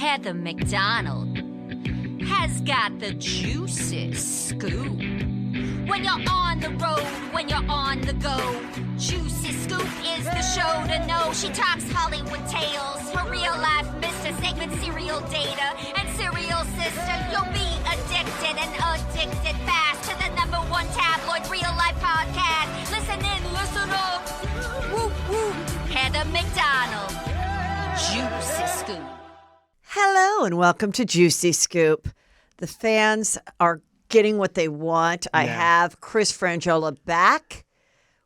Heather McDonald has got the juiciest scoop. When you're on the road, when you're on the go, Juicy Scoop is the show to know. She talks Hollywood tales, her real life Mr. Segment serial data and serial sister. You'll be addicted and addicted fast to the #1 tabloid real life podcast. Listen in, listen up. Woo woo. Heather McDonald, Juicy Scoop. Hello and welcome to Juicy Scoop. The fans are getting what they want. I have Chris Franjola back.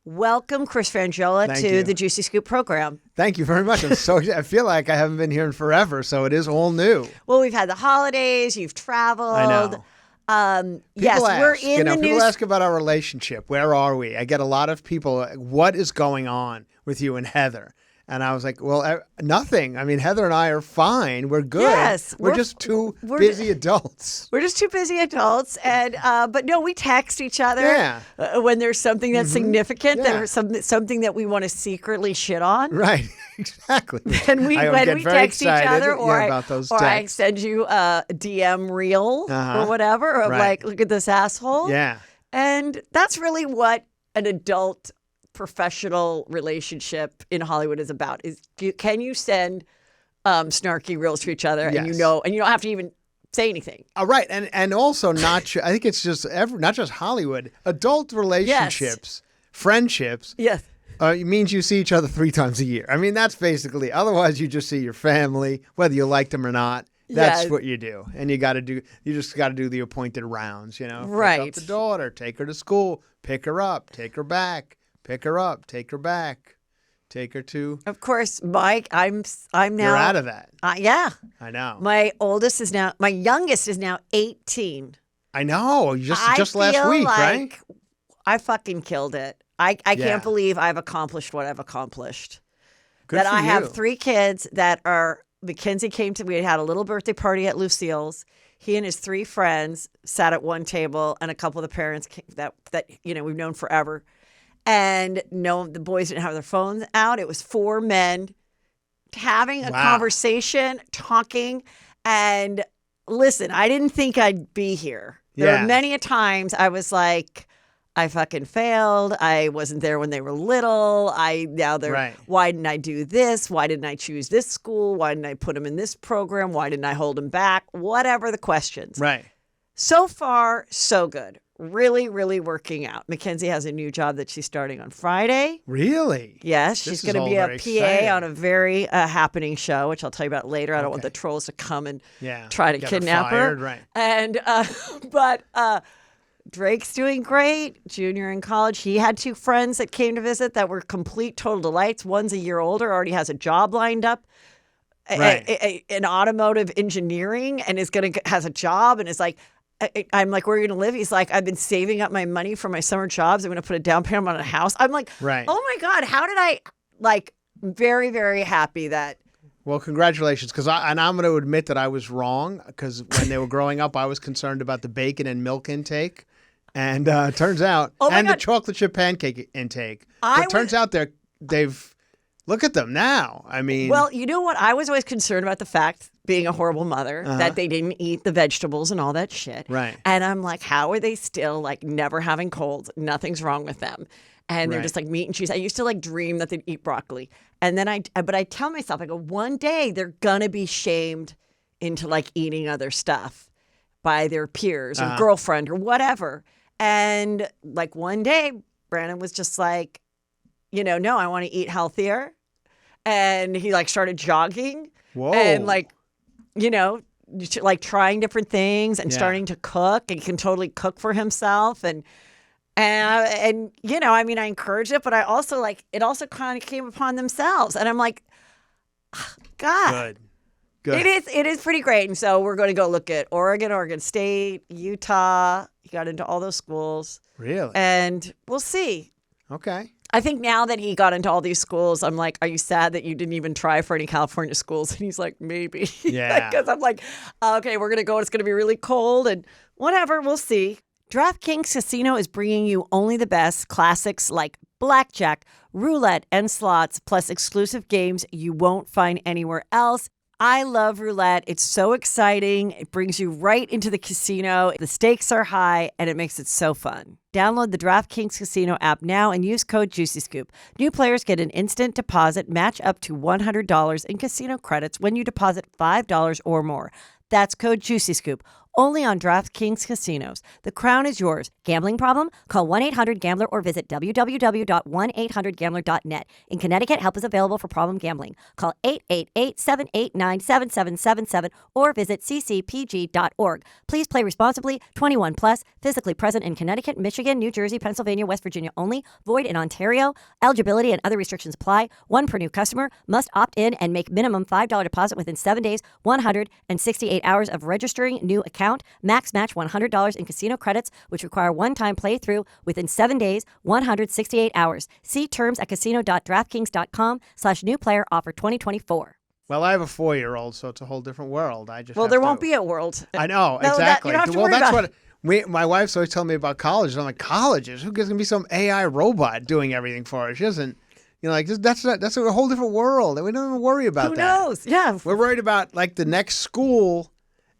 Welcome, Chris Franjola, to the Juicy Scoop program. Thank you very much. I feel like I haven't been here in forever, so it is all new. Well, we've had the holidays. You've traveled. I know. Yes, ask, we're in the news. People ask about our relationship. Where are we? I get a lot of people, what is going on with you and Heather? And I was like, well, nothing. I mean, Heather and I are fine. We're good. Yes, we're just two busy adults. We're just two busy adults. And but no, we text each other when there's something that's significant, that or something that we want to secretly shit on. Right, exactly. And when we text each other, or I send you a DM reel or whatever, of like, look at this asshole. Yeah. And that's really what an adult professional relationship in Hollywood is about. Can you send snarky reels to each other and you don't have to even say anything? Right, and also I think it's just not just Hollywood, adult relationships, friendships. Yes. It means you see each other 3 times a year. I mean, that's basically. Otherwise, you just see your family, whether you like them or not. That's what you do, and you just got to do the appointed rounds. Right. Pick up the daughter, take her to school, pick her up, take her back. Pick her up, take her back, take her to. Of course, Mike. I'm now. You're out of that. Yeah. I know. My youngest is now 18. I know. Just last week, right? I fucking killed it. I can't believe I've accomplished what I've accomplished. Good for I you. have 3 kids that are. Mackenzie came to. We had a little birthday party at Lucille's. He and his 3 friends sat at one table, and a couple of the parents came, that we've known forever. And no, the boys didn't have their phones out. It was 4 men having a conversation, talking. And listen, I didn't think I'd be here. There were many a times I was like, I fucking failed. I wasn't there when they were little. Why didn't I do this? Why didn't I choose this school? Why didn't I put them in this program? Why didn't I hold them back? Whatever the questions. Right. So far, so good. Really, really working out. Mackenzie has a new job that she's starting on Friday. Really? Yes, she's going to be a PA on a very happening show, which I'll tell you about later. I don't want the trolls to come and try to kidnap her. Right. And but Drake's doing great. Junior in college. He had 2 friends that came to visit that were complete total delights. One's a year older, already has a job lined up. In automotive engineering, and has a job, and is like. I'm like, where are you going to live? He's like, I've been saving up my money for my summer jobs. I'm going to put a down payment on a house. I'm like, oh my God, how did I, very, very happy that. Well, congratulations. And I'm going to admit that I was wrong, because when they were growing up, I was concerned about the bacon and milk intake. And turns out, the chocolate chip pancake intake. Turns out they've, look at them now. I mean. Well, you know what? I was always concerned about the fact, being a horrible mother, that they didn't eat the vegetables and all that shit. Right. And I'm like, how are they still never having colds? Nothing's wrong with them. And they're just like meat and cheese. I used to dream that they'd eat broccoli. And then but I tell myself, I go, one day they're going to be shamed into eating other stuff by their peers or girlfriend or whatever. And one day Brandon was just like, no, I want to eat healthier. And he started jogging. Whoa. And trying different things and starting to cook, and he can totally cook for himself. And I encouraged it, but I also it also kind of came upon themselves. And I'm like, God, good. It is pretty great. And so we're going to go look at Oregon State, Utah. He got into all those schools. Really? And we'll see. Okay. I think now that he got into all these schools, I'm like, are you sad that you didn't even try for any California schools? And he's like, maybe. Yeah. Because I'm like, okay, we're going to go. It's going to be really cold and whatever. We'll see. DraftKings Casino is bringing you only the best classics like blackjack, roulette, and slots, plus exclusive games you won't find anywhere else. I love roulette. It's so exciting. It brings you right into the casino. The stakes are high, and it makes it so fun. Download the DraftKings Casino app now and use code JuicyScoop. New players get an instant deposit match up to $100 in casino credits when you deposit $5 or more. That's code JuicyScoop. Only on DraftKings Casinos. The crown is yours. Gambling problem? Call 1-800-GAMBLER or visit www.1800gambler.net. In Connecticut, help is available for problem gambling. Call 888-789-7777 or visit ccpg.org. Please play responsibly. 21 plus. Physically present in Connecticut, Michigan, New Jersey, Pennsylvania, West Virginia only. Void in Ontario. Eligibility and other restrictions apply. One per new customer. Must opt in and make minimum $5 deposit within 7 days, 168 hours of registering new account. Max match $100 in casino credits, which require one-time playthrough within 7 days, 168 hours. See terms at casino.draftkings.com/new player offer 2024. Well, I have a 4-year-old, so it's a whole different world. There won't be a world. I know, No, exactly. you don't have to well, worry that's about what my wife's always telling me about colleges. I'm like, colleges? Who gives going to be some AI robot doing everything for us? She doesn't. That's a whole different world, and we don't even worry about that. Who knows? Yeah. We're worried about like the next school.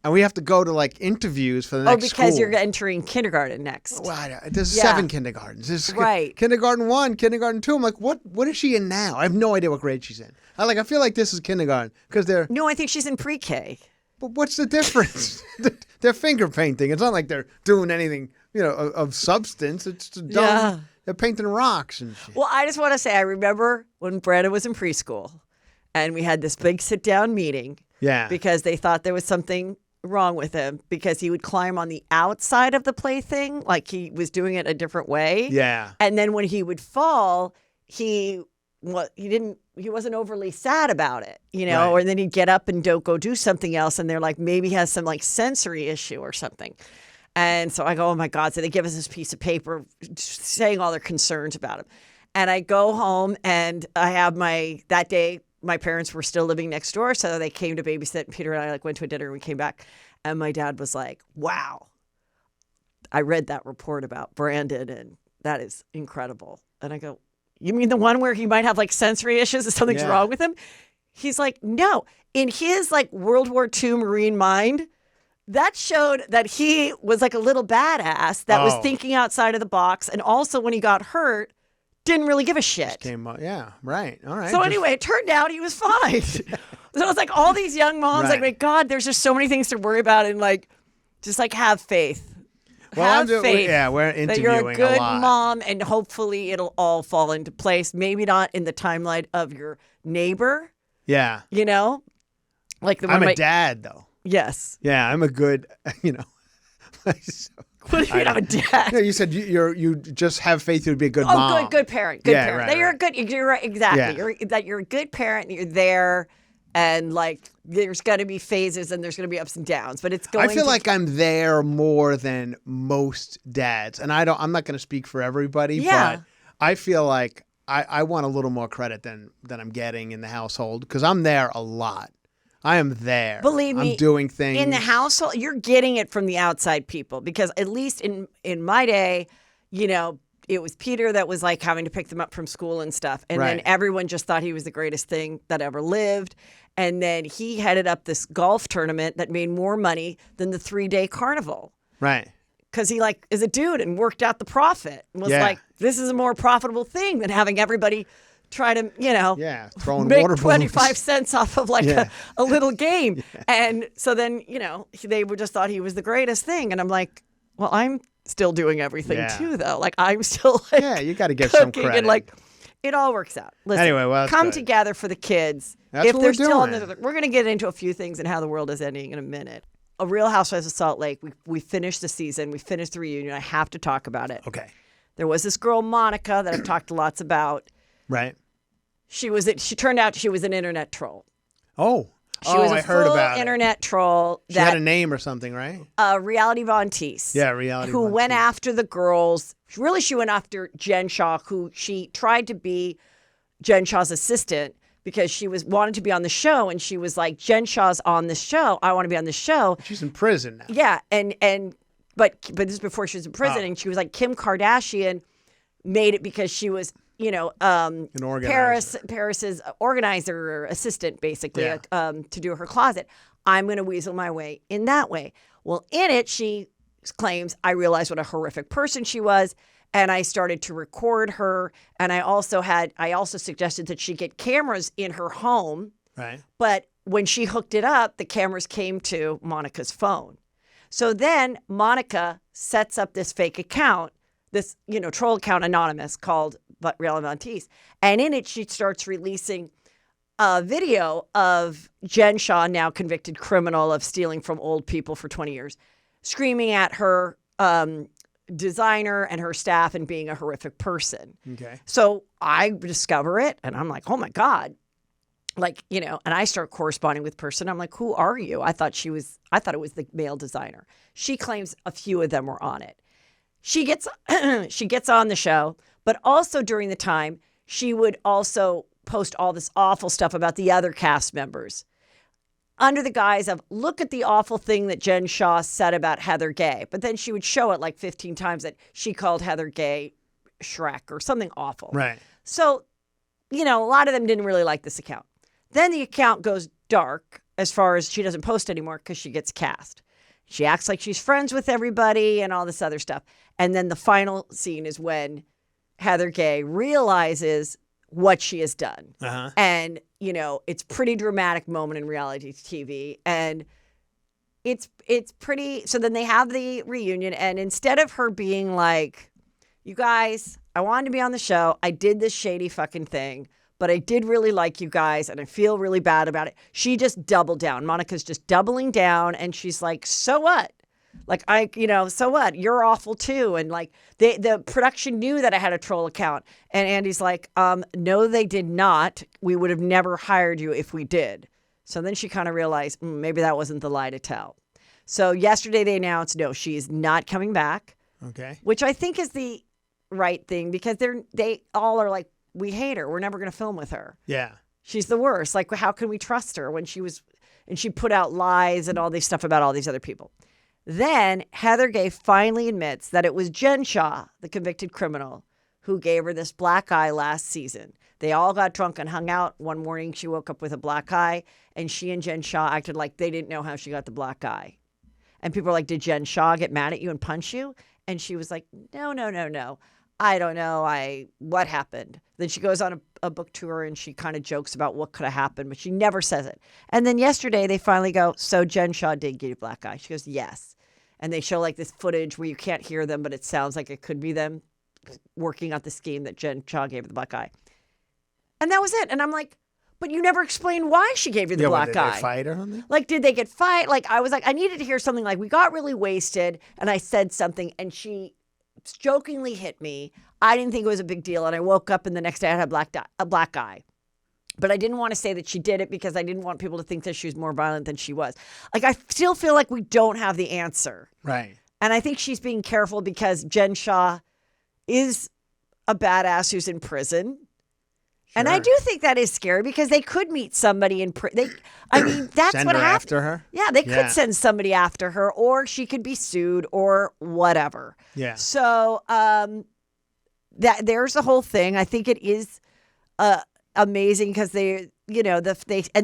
And we have to go to like interviews for the next school. Oh, because you're entering kindergarten next. Well, there's 7 kindergartens. There's right. Kindergarten 1, kindergarten 2. I'm like, what is she in now? I have no idea what grade she's in. I feel like this is kindergarten because they're. No, I think she's in pre-K. But what's the difference? They're finger painting. It's not like they're doing anything, of substance. It's done. Yeah. They're painting rocks and shit. Well, I just want to say, I remember when Brandon was in preschool, and we had this big sit-down meeting. Yeah. Because they thought there was something wrong with him because he would climb on the outside of the plaything, like he was doing it a different way. Yeah. And then when he would fall, he wasn't overly sad about it, Right. or then he'd get up and go do something else, and they're like, maybe he has some like sensory issue or something. And so I go, oh my God. So they give us this piece of paper saying all their concerns about him. And I go home and I have that day, my parents were still living next door, so they came to babysit. And Peter and I went to a dinner and we came back. And my dad was like, wow, I read that report about Brandon and that is incredible. And I go, you mean the one where he might have like sensory issues and something's wrong with him? He's like, no. In his like World War II Marine mind, that showed that he was like a little badass that was thinking outside of the box. And also when he got hurt, didn't really give a shit. Yeah, right. All right. So anyway, it turned out he was fine. So it's like all these young moms, like, my God, there's just so many things to worry about, and like, just like have faith. Well, have faith. We're interviewing that you're a good lot. mom, and hopefully it'll all fall into place. Maybe not in the timeline of your neighbor. Yeah. Like I'm a dad though. Yes. Yeah, I'm a good. What do you mean I'm a dad? No, you said you just have faith you'd be a good mom. Good parent. Good parent. Right, that you're right, exactly. Yeah. You're a good parent, you're there, and like there's gonna be phases and there's gonna be ups and downs. But it's going I feel like I'm there more than most dads. And I'm not gonna speak for everybody, but I feel like I want a little more credit than I'm getting in the household because I'm there a lot. I am there. Believe me, I'm doing things. In the household, you're getting it from the outside people because at least in my day, it was Peter that was like having to pick them up from school and stuff. And then everyone just thought he was the greatest thing that ever lived. And then he headed up this golf tournament that made more money than the 3-day carnival. Right. Because he like is a dude and worked out the profit and was like, this is a more profitable thing than having everybody try to, throwing make water 25 cents off of like a little game. Yeah. And so then, they just thought he was the greatest thing. And I'm like, well, I'm still doing everything too, though. Like I'm still like, you got to get some credit. And like, it all works out. Listen, anyway, well, come good. Together for the kids. That's if what they're we're still doing. we're going to get into a few things and how the world is ending in a minute. A Real Housewives of Salt Lake. We finished the season. We finished the reunion. I have to talk about it. Okay. There was this girl, Monica, that I've talked lots about. Right. She turned out she was an internet troll. Oh. She was I heard about it. internet troll. She had a name or something, right? Reality Von Teese. Yeah, Reality Who Von went Teese. after the girls. Really, she went after Jen Shaw, who she tried to be Jen Shaw's assistant because she wanted to be on the show. And she was like, Jen Shaw's on the show. I want to be on the show. She's in prison now. Yeah. But this is before she was in prison. And she was like, Kim Kardashian made it because she was An organizer. Paris's organizer or assistant, basically, Yeah. to do her closet. I'm going to weasel my way in that way. Well, in it, she claims I realized what a horrific person she was, and I started to record her. And I also suggested that she get cameras in her home. Right. But when she hooked it up, the cameras came to Monica's phone. So then Monica sets up this fake account, this troll account, anonymous, called Real Avantis. And in it, she starts releasing a video of Jen Shah, now convicted criminal of stealing from old people for 20 years, screaming at her designer and her staff and being a horrific person. Okay. So I discover it and I'm like, oh my God. And I start corresponding with person. I'm like, who are you? I thought it was the male designer. She claims a few of them were on it. She gets on the show, but also during the time, she would also post all this awful stuff about the other cast members under the guise of, look at the awful thing that Jen Shah said about Heather Gay. But then she would show it like 15 times that she called Heather Gay Shrek or something awful. Right. So, a lot of them didn't really like this account. Then the account goes dark as far as she doesn't post anymore because she gets cast. She acts like she's friends with everybody and all this other stuff. And then the final scene is when Heather Gay realizes what she has done. Uh-huh. And, it's pretty dramatic moment in reality TV. And it's pretty, so then they have the reunion. And instead of her being like, you guys, I wanted to be on the show. I did this shady fucking thing, but I did really like you guys and I feel really bad about it. She just doubled down. Monica's just doubling down and she's like, so what? Like, so what? You're awful too. And like the production knew that I had a troll account. And Andy's like, no, they did not. We would have never hired you if we did. So then she kind of realized maybe that wasn't the lie to tell. So yesterday they announced, no, she's not coming back. Okay. Which I think is the right thing because they all are like, we hate her. We're never going to film with her. Yeah. She's the worst. Like, how can we trust her when she put out lies and all this stuff about all these other people? Then Heather Gay finally admits that it was Jen Shah, the convicted criminal, who gave her this black eye last season. They all got drunk and hung out. One morning she woke up with a black eye and she and Jen Shah acted like they didn't know how she got the black eye. And people were like, did Jen Shah get mad at you and punch you? And she was like, no. I don't know. What happened? Then she goes on a book tour and she kind of jokes about what could have happened, but she never says it. And then yesterday they finally go, so Jen Shah did give you black eye. She goes, yes. And they show like this footage where you can't hear them, but it sounds like it could be them working out the scheme that Jen Shah gave her the black eye. And that was it. And I'm like, but you never explained why she gave you the black eye. Did they fight or something? Like, did they get fight? Like, I was like, I needed to hear something like, we got really wasted and I said something and she jokingly hit me. I didn't think it was a big deal. And I woke up and the next day I had a black eye. But I didn't want to say that she did it because I didn't want people to think that she was more violent than she was. Like, I still feel like we don't have the answer. Right. And I think she's being careful because Jen Shah is a badass who's in prison. Sure. And I do think that is scary because they could meet somebody in prison. I mean, that's send what her happened. After her? Yeah, they could send somebody after her or she could be sued or whatever. Yeah. So there's the whole thing. I think it is amazing because and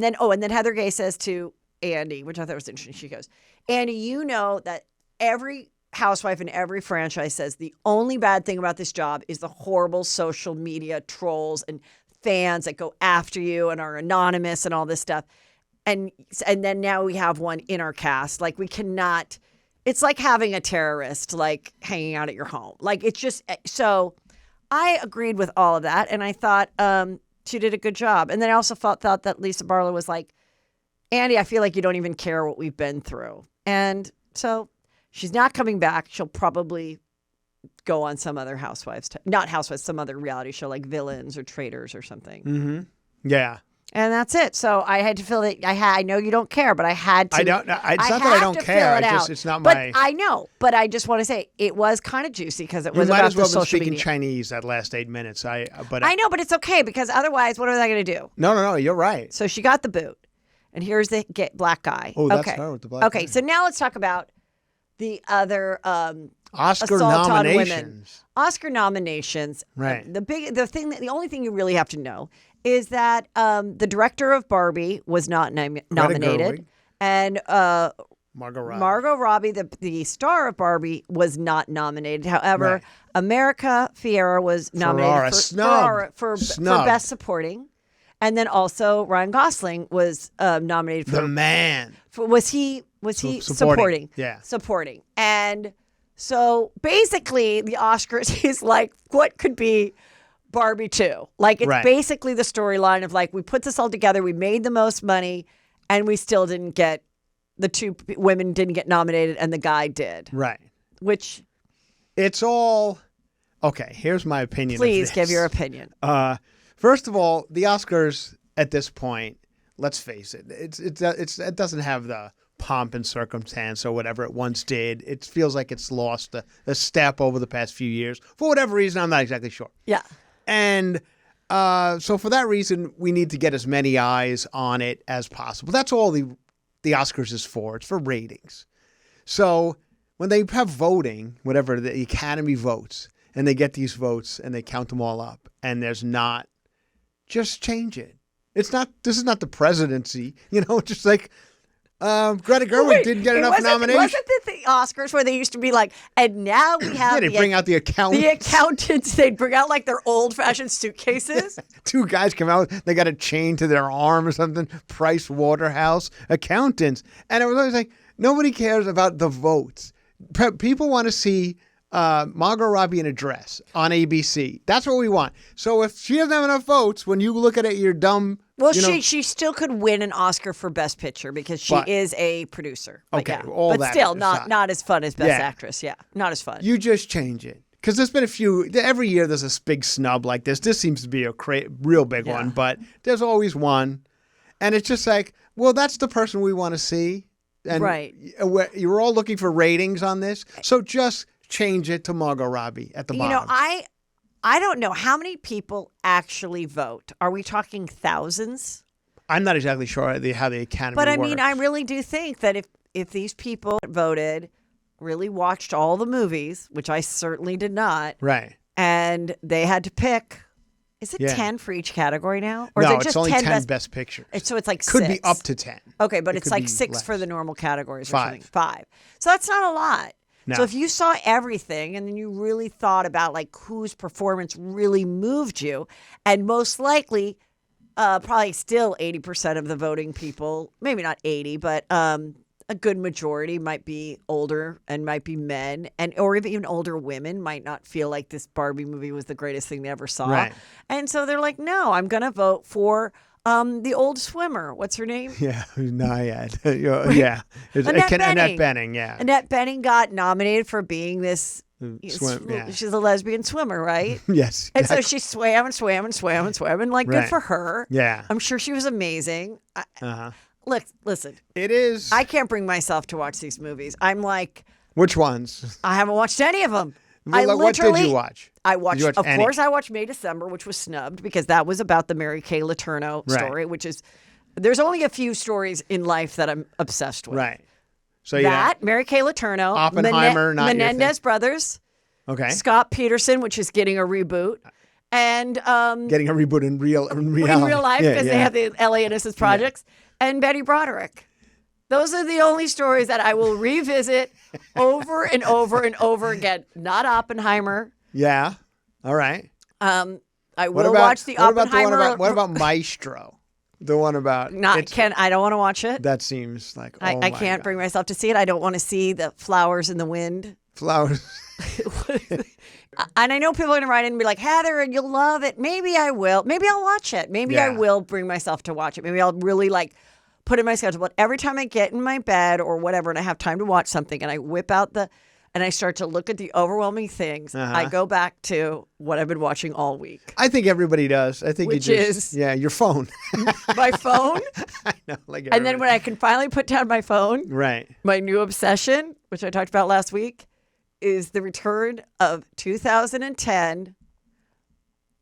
then Heather Gay says to Andy, which I thought was interesting. She goes, Andy, you know that every housewife in every franchise says the only bad thing about this job is the horrible social media trolls and fans that go after you and are anonymous and all this stuff. And then now we have one in our cast. Like, we cannot, it's like having a terrorist like hanging out at your home. Like, it's just, so I agreed with all of that. And I thought she did a good job. And then I also thought that Lisa Barlow was like, Andy, I feel like you don't even care what we've been through. And so she's not coming back. She'll probably go on some other some other reality show like Villains or Traitors or something. Mm-hmm. Yeah. And that's it. So I had to feel that I know you don't care, but I had to. I don't. It's not that I don't care. It's not but my. I know, but I just want to say it was kind of juicy because it was you might about as well the been social speaking media. Chinese that last 8 minutes. I know, but it's okay because otherwise, what are they going to do? No. You're right. So she got the boot, and here's the black guy. Oh, that's her with the black guy. Okay, so now let's talk about the other Oscar assault on women. nominations. Oscar nominations. Right. The only thing you really have to know is that the director of Barbie was not nominated, Gerwig. and Margot Robbie, the star of Barbie, was not nominated. However, Right. America Ferrera was nominated for Best Supporting. And then also Ryan Gosling was nominated for the man. Was he supporting? Yeah. Supporting. And so basically the Oscars is like what could be Barbie 2. Like it's basically the storyline of like we put this all together, we made the most money, and we still didn't get the two women didn't get nominated and the guy did. Right. Which it's all okay. Here's my opinion. Please give your opinion. First of all, the Oscars at this point, let's face it, it doesn't have the pomp and circumstance or whatever it once did. It feels like it's lost a step over the past few years. For whatever reason, I'm not exactly sure. Yeah. And so for that reason, we need to get as many eyes on it as possible. That's all the Oscars is for. It's for ratings. So when they have voting, whatever, the Academy votes, and they get these votes and they count them all up, and there's not, just change it. This is not the presidency, just like Greta Gerwig didn't get enough nominations. Wasn't it the Oscars where they used to be like, and now we have they bring out the accountants. The accountants, they'd bring out like their old-fashioned suitcases. Two guys come out, they got a chain to their arm or something, Price Waterhouse, accountants. And it was always like, nobody cares about the votes. People want to see Margot Robbie in a dress on ABC. That's what we want. So if she doesn't have enough votes, when you look at it, you're dumb. Well, she still could win an Oscar for Best Picture because she is a producer. Okay, but still not as fun as Best Actress. Yeah, not as fun. You just change it because there's been a few. Every year there's a big snub like this. This seems to be a real big one, but there's always one, and it's just like, well, that's the person we want to see, and you're all looking for ratings on this, so just change it to Margot Robbie at the bottom. I don't know how many people actually vote. Are we talking thousands? I'm not exactly sure how the Academy works. But I mean, I really do think that if these people voted, really watched all the movies, which I certainly did not, right, and they had to pick, is it 10 for each category now? Or no, it's only 10 best pictures. So it's like could 6. be up to 10. Okay, but it's like 6 for the normal categories or 5. something. 5. So that's not a lot. No. So if you saw everything and then you really thought about like whose performance really moved you, and most likely, probably still 80% of the voting people, maybe not 80, but a good majority might be older and might be men, or even older women might not feel like this Barbie movie was the greatest thing they ever saw. Right. And so they're like, no, I'm going to vote for the old swimmer. What's her name? Yeah, Naiad. Yeah. Annette Bening, yeah. Annette Bening got nominated for being this. Yeah. She's a lesbian swimmer, right? Yes. And so she swam and like good for her. Yeah. I'm sure she was amazing. Look, listen. It is. I can't bring myself to watch these movies. I'm like. Which ones? I haven't watched any of them. Well, what did you watch? I watched, of course, I watched May December, which was snubbed because that was about the Mary Kay Letourneau story, which is, there's only a few stories in life that I'm obsessed with. Right. So Mary Kay Letourneau, Oppenheimer, Menendez brothers, Scott Peterson, which is getting a reboot, and getting a reboot in reality. In real life because they have the LA Innocence Projects, and Betty Broderick. Those are the only stories that I will revisit over and over and over again. Not Oppenheimer. Yeah. All right. I will watch the Oppenheimer. What about Maestro? The one about I don't want to watch it. That seems like I can't bring myself to see it. I don't want to see the flowers in the wind. Flowers. And I know people are going to write in and be like, Heather, and you'll love it. Maybe I will. Maybe I'll watch it. Maybe I will bring myself to watch it. Maybe I'll really put in my schedule. But every time I get in my bed or whatever and I have time to watch something and I whip out and I start to look at the overwhelming things, I go back to what I've been watching all week. I think everybody does. I think Which is your phone. My phone. I know. And then when I can finally put down my phone, my new obsession, which I talked about last week, is the return of 2010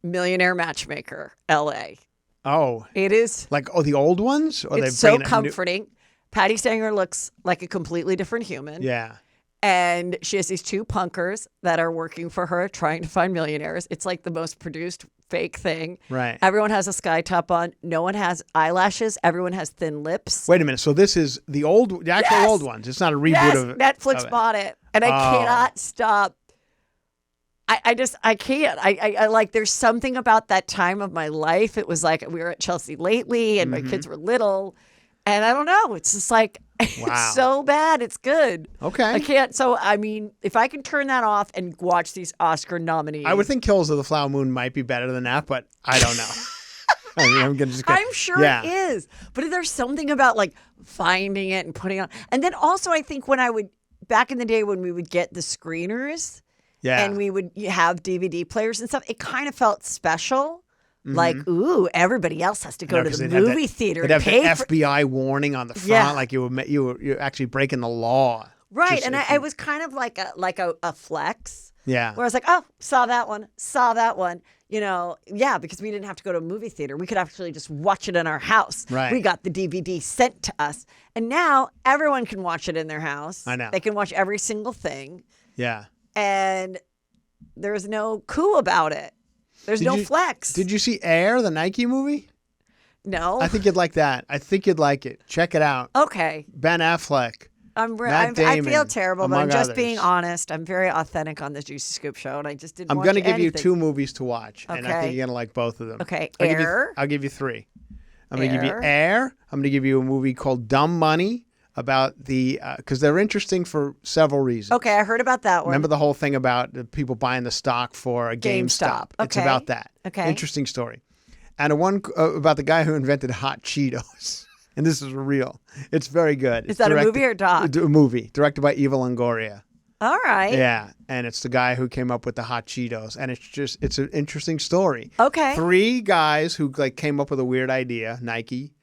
Millionaire Matchmaker, LA. Oh. It is. The old ones? Or it's so comforting. Patty Stanger looks like a completely different human. Yeah. And she has these two punkers that are working for her, trying to find millionaires. It's like the most produced fake thing. Right. Everyone has a sky top on. No one has eyelashes. Everyone has thin lips. Wait a minute. So this is the actual old ones. It's not a reboot of it. Netflix bought it. And I cannot stop. I can't. I like, there's something about that time of my life. It was like we were at Chelsea lately and my kids were little. And I don't know. It's just like, it's so bad. It's good. Okay. I can't. So, I mean, if I can turn that off and watch these Oscar nominees. I would think Kills of the Flower Moon might be better than that, but I don't know. I'm sure it is. But there's something about like finding it and putting it on. And then also, I think back in the day when we would get the screeners and we would have DVD players and stuff, it kind of felt special. Like, ooh, everybody else has to go to the movie theater. They'd have the FBI warning on the front, like you're actually breaking the law. Right, and I was kind of like a flex. Yeah. Where I was like, oh, saw that one. Because we didn't have to go to a movie theater. We could actually just watch it in our house. Right. We got the DVD sent to us. And now everyone can watch it in their house. I know. They can watch every single thing. Yeah. And there's no coup about it. There's no flex. Did you see Air, the Nike movie? No. I think you'd like that. I think you'd like it. Check it out. Okay. Ben Affleck. I feel terrible, but I'm just others. being honest. I'm very authentic on the Juicy Scoop show, and I just didn't. I'm going to give you 2 movies to watch, and I think you're going to like both of them. Okay. I'll give you 3. I'm going to give you Air. I'm going to give you a movie called Dumb Money about because they're interesting for several reasons. Okay, I heard about that one. Remember the whole thing about the people buying the stock for a GameStop? Okay. It's about that. Okay. Interesting story. And one about the guy who invented hot Cheetos. And this is real. It's very good. Is that a movie or a doc? A movie, directed by Eva Longoria. All right. Yeah, and it's the guy who came up with the hot Cheetos, and it's an interesting story. Okay. 3 guys who came up with a weird idea: Nike,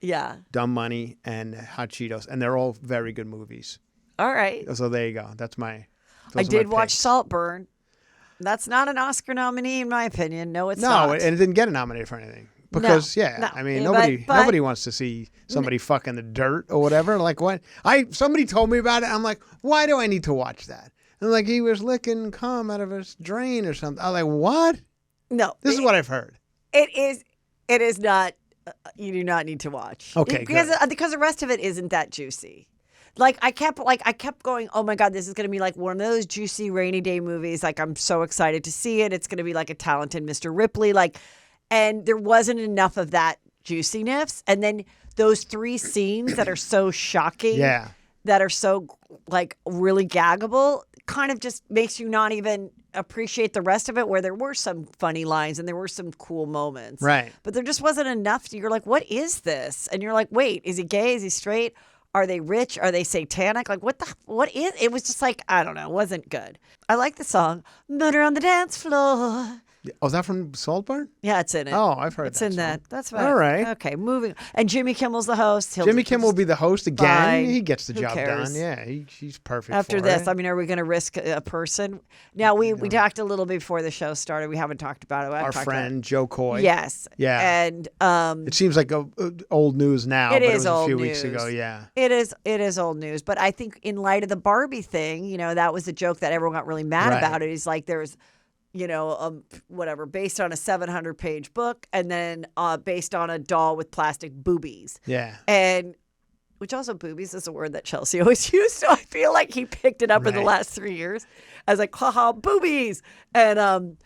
Dumb Money, and hot Cheetos, and they're all very good movies. All right. So there you go. That's my. I did watch Saltburn. That's not an Oscar nominee, in my opinion. No, it's not. No, and it didn't get a nomination for anything. Because I mean, nobody wants to see somebody fucking the dirt or whatever. Like what? Somebody told me about it. I'm like, why do I need to watch that? And like he was licking cum out of his drain or something. I'm like, what? No, this is what I've heard. It is not. You do not need to watch. Okay, because the rest of it isn't that juicy. Like I kept going, oh my God, this is going to be like one of those juicy rainy day movies. Like I'm so excited to see it. It's going to be like a talented Mr. Ripley. And there wasn't enough of that juiciness. And then those 3 scenes that are so shocking, that are so like really gaggable, kind of just makes you not even appreciate the rest of it, where there were some funny lines and there were some cool moments. Right. But there just wasn't enough. You're like, what is this? And you're like, wait, is he gay? Is he straight? Are they rich? Are they satanic? Like, what is, it was just like, I don't know. It wasn't good. I like the song, Murder on the Dance Floor. Oh, is that from Saltburn? Yeah, it's in it. Oh, I've heard it's that in song. that. That's right. All right. Okay, moving. And Jimmy Kimmel's the host. Jimmy Kimmel will be the host again. Fine. He gets the Who job cares? done. Yeah, he's perfect After for this, it. I mean, are we going to risk a person? Now, we talked a little before the show started. We haven't talked about it. Our friend Joe Coy. Yes. Yeah. And it seems like old news now, but it was a few weeks ago. Yeah. It is old news. But I think in light of the Barbie thing, that was a joke that everyone got really mad about. It is like there's based on a 700-page book, and then based on a doll with plastic boobies. Yeah. And which also boobies is a word that Chelsea always used, so I feel like he picked it up in the last 3 years. I was like, haha, boobies. And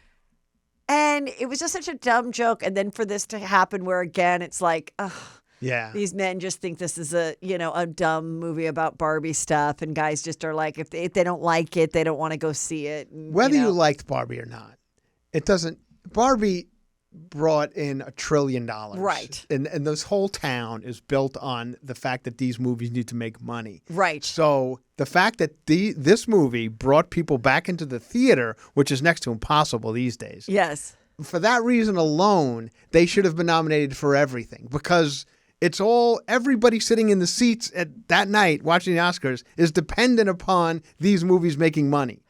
it was just such a dumb joke. And then for this to happen where again it's like, these men just think this is a dumb movie about Barbie stuff, and guys just are like, if they don't like it, they don't want to go see it. And, whether you liked Barbie or not, it doesn't. Barbie brought in $1 trillion, right? And this whole town is built on the fact that these movies need to make money, right? So the fact that this movie brought people back into the theater, which is next to impossible these days, yes. For that reason alone, they should have been nominated for everything, because it's everybody sitting in the seats at that night watching the Oscars is dependent upon these movies making money.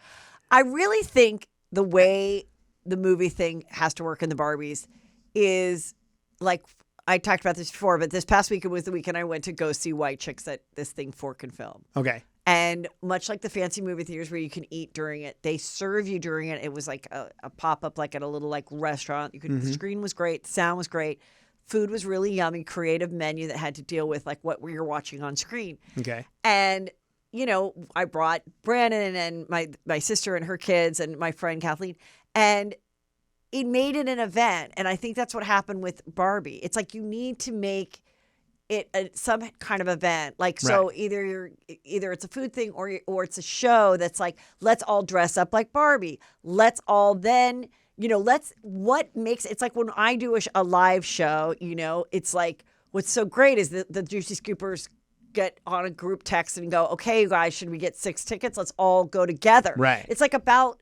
I really think the way the movie thing has to work in the Barbies is like, I talked about this before, but this past weekend was the weekend I went to go see White Chicks at this thing, Fork and Film. Okay. And much like the fancy movie theaters where you can eat during it, they serve you during it. It was like a pop-up, like at a little like restaurant. You could. The screen was great. The sound was great. Food was really yummy. Creative menu that had to deal with like what we were watching on screen. Okay. And I brought Brandon and my sister and her kids and my friend Kathleen, and it made it an event. And I think that's what happened with Barbie. It's like you need to make it some kind of event. Like, so either it's a food thing or it's a show that's like, let's all dress up like Barbie. Let's all then, it's like when I do a live show, it's like, what's so great is the Juicy Scoopers get on a group text and go, okay, you guys, should we get 6 tickets? Let's all go together. Right. It's like about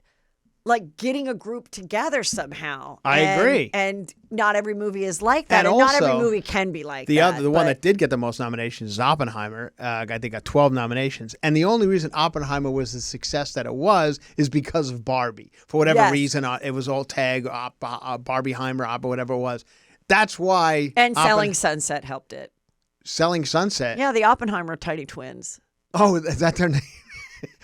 like getting a group together somehow. I agree. And not every movie is like that. And also, not every movie can be like the that. The one that did get the most nominations is Oppenheimer. I think got 12 nominations. And the only reason Oppenheimer was the success that it was is because of Barbie. For whatever reason, it was all tag, Barbieheimer, whatever it was. That's why. And Selling Sunset helped it. Selling Sunset? Yeah, the Oppenheimer Tiny Twins. Oh, is that their name?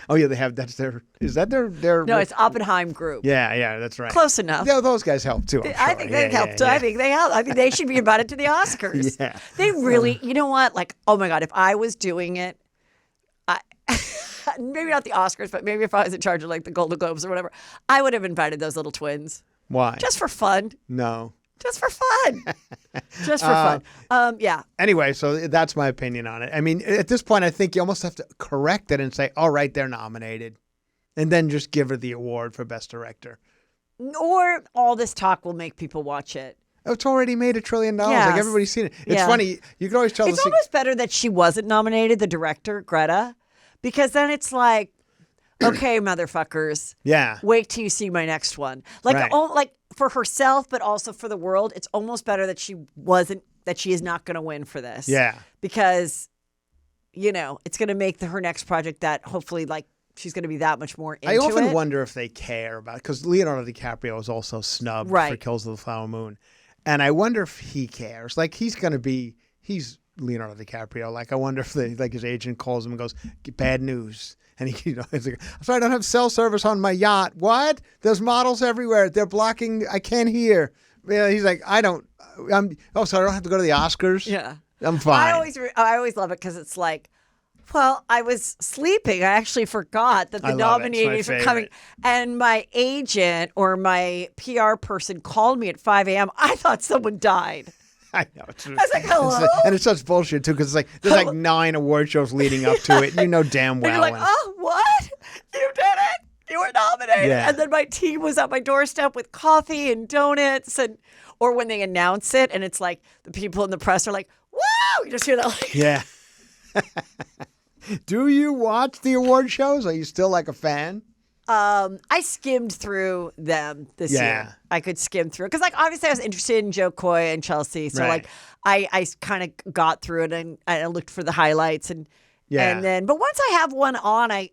Oh yeah, is that their? No, it's Oppenheim Group. Yeah, that's right. Close enough. Yeah, those guys help too. I think they help too. I think they help. I mean, they should be invited to the Oscars. Yeah. They really, you know what? Like, oh my God, if I was doing it, maybe not the Oscars, but maybe if I was in charge of like the Golden Globes or whatever, I would have invited those little twins. Why? Just for fun. No. Just for fun. Just for fun. Yeah. Anyway, so that's my opinion on it. I mean, at this point, I think you almost have to correct it and say, all right, they're nominated. And then just give her the award for Best Director. Or all this talk will make people watch it. It's already made $1 trillion. Yes. Like, everybody's seen it. It's funny. You can always tell it's almost better that she wasn't nominated, the director, Greta, because then it's like, okay, motherfuckers. Yeah. Wait till you see my next one. Like, like for herself, but also for the world, it's almost better that she is not going to win for this. Yeah. Because, it's going to make her next project that hopefully, like, she's going to be that much more into it. I often wonder if they care about it, because Leonardo DiCaprio is also snubbed for Kills of the Flower Moon. And I wonder if he cares. Like, he's Leonardo DiCaprio. Like, I wonder if his agent calls him and goes, bad news. And he's like, sorry, I don't have cell service on my yacht. What? There's models everywhere. They're blocking. I can't hear. Yeah, he's like, so I don't have to go to the Oscars? Yeah. I'm fine. I always love it because it's like, well, I was sleeping. I actually forgot that the nominees were coming. And my agent or my PR person called me at 5 a.m. I thought someone died. I know. I was like, hello? And it's such bullshit, too, because it's like there's like 9 award shows leading up to it. You know damn well. And you're like, oh, what? You did it. You were nominated. Yeah. And then my team was at my doorstep with coffee and donuts. Or when they announce it, and it's like the people in the press are like, wow. You just hear that. Like, yeah. Do you watch the award shows? Are you still like a fan? I skimmed through them this year. I could skim through because, like, obviously, I was interested in Joe Coy and Chelsea, so like, I kind of got through it and I looked for the highlights and then, but once I have one on, I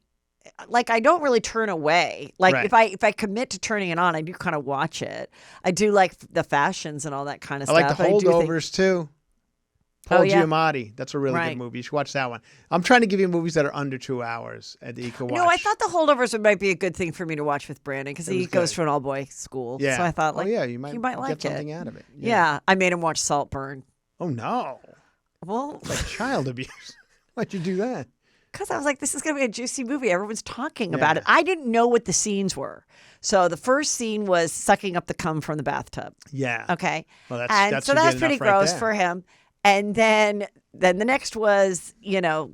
don't really turn away. Like if I commit to turning it on, I do kind of watch it. I do like the fashions and all that kind of stuff. I like the Holdovers too. Paul Giamatti. That's a really good movie. You should watch that one. I'm trying to give you movies that are under 2 hours that you can watch. No, I thought The Holdovers might be a good thing for me to watch with Brandon because he goes to an all-boy school. Yeah. So I thought, like, you might like get something out of it. Yeah. I made him watch Saltburn. Oh, no. Well. It's like child abuse. Why'd you do that? Because I was like, this is going to be a juicy movie. Everyone's talking about it. I didn't know what the scenes were. So the first scene was sucking up the cum from the bathtub. Yeah. Okay. Well, that's pretty gross for him. And then the next was,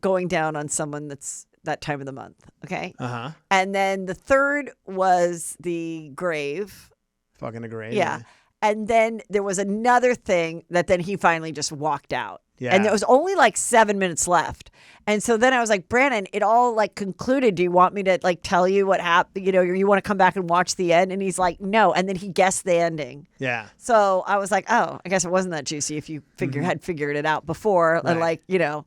going down on someone that's that time of the month. Okay. Uh-huh. And then the third was the grave. Fucking the grave. Yeah. And then there was another thing that then he finally just walked out. Yeah. And there was only like 7 minutes left. And so then I was like, Brandon, it all like concluded. Do you want me to like tell you what happened? You want to come back and watch the end? And he's like, no. And then he guessed the ending. Yeah. So I was like, oh, I guess it wasn't that juicy if you had figured it out before. Right. And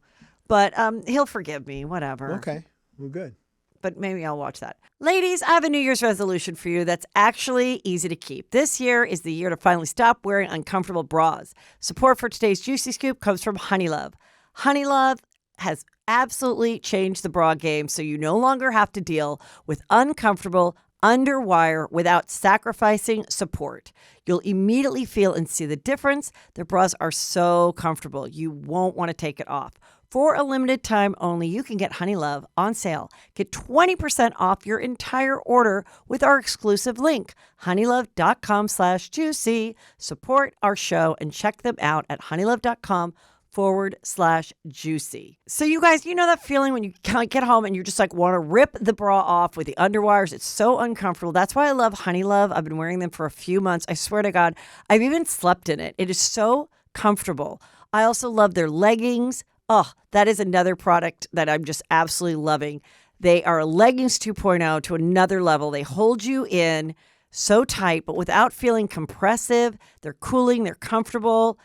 but he'll forgive me, whatever. Okay. Well, good. But maybe I'll watch that. Ladies, I have a New Year's resolution for you that's actually easy to keep. This year is the year to finally stop wearing uncomfortable bras. Support for today's Juicy Scoop comes from Honeylove. Honeylove has absolutely changed the bra game so you no longer have to deal with uncomfortable underwire without sacrificing support. You'll immediately feel and see the difference. Their bras are so comfortable. You won't want to take it off. For a limited time only, you can get Honey Love on sale. Get 20% off your entire order with our exclusive link, honeylove.com/juicy. Support our show and check them out at honeylove.com/juicy. So you guys, you know that feeling when you get home and you just like want to rip the bra off with the underwires? It's so uncomfortable. That's why I love Honey Love. I've been wearing them for a few months. I swear to God, I've even slept in it. It is so comfortable. I also love their leggings. Oh, that is another product that I'm just absolutely loving. They are leggings 2.0 to another level. They hold you in so tight, but without feeling compressive. They're cooling. They're comfortable.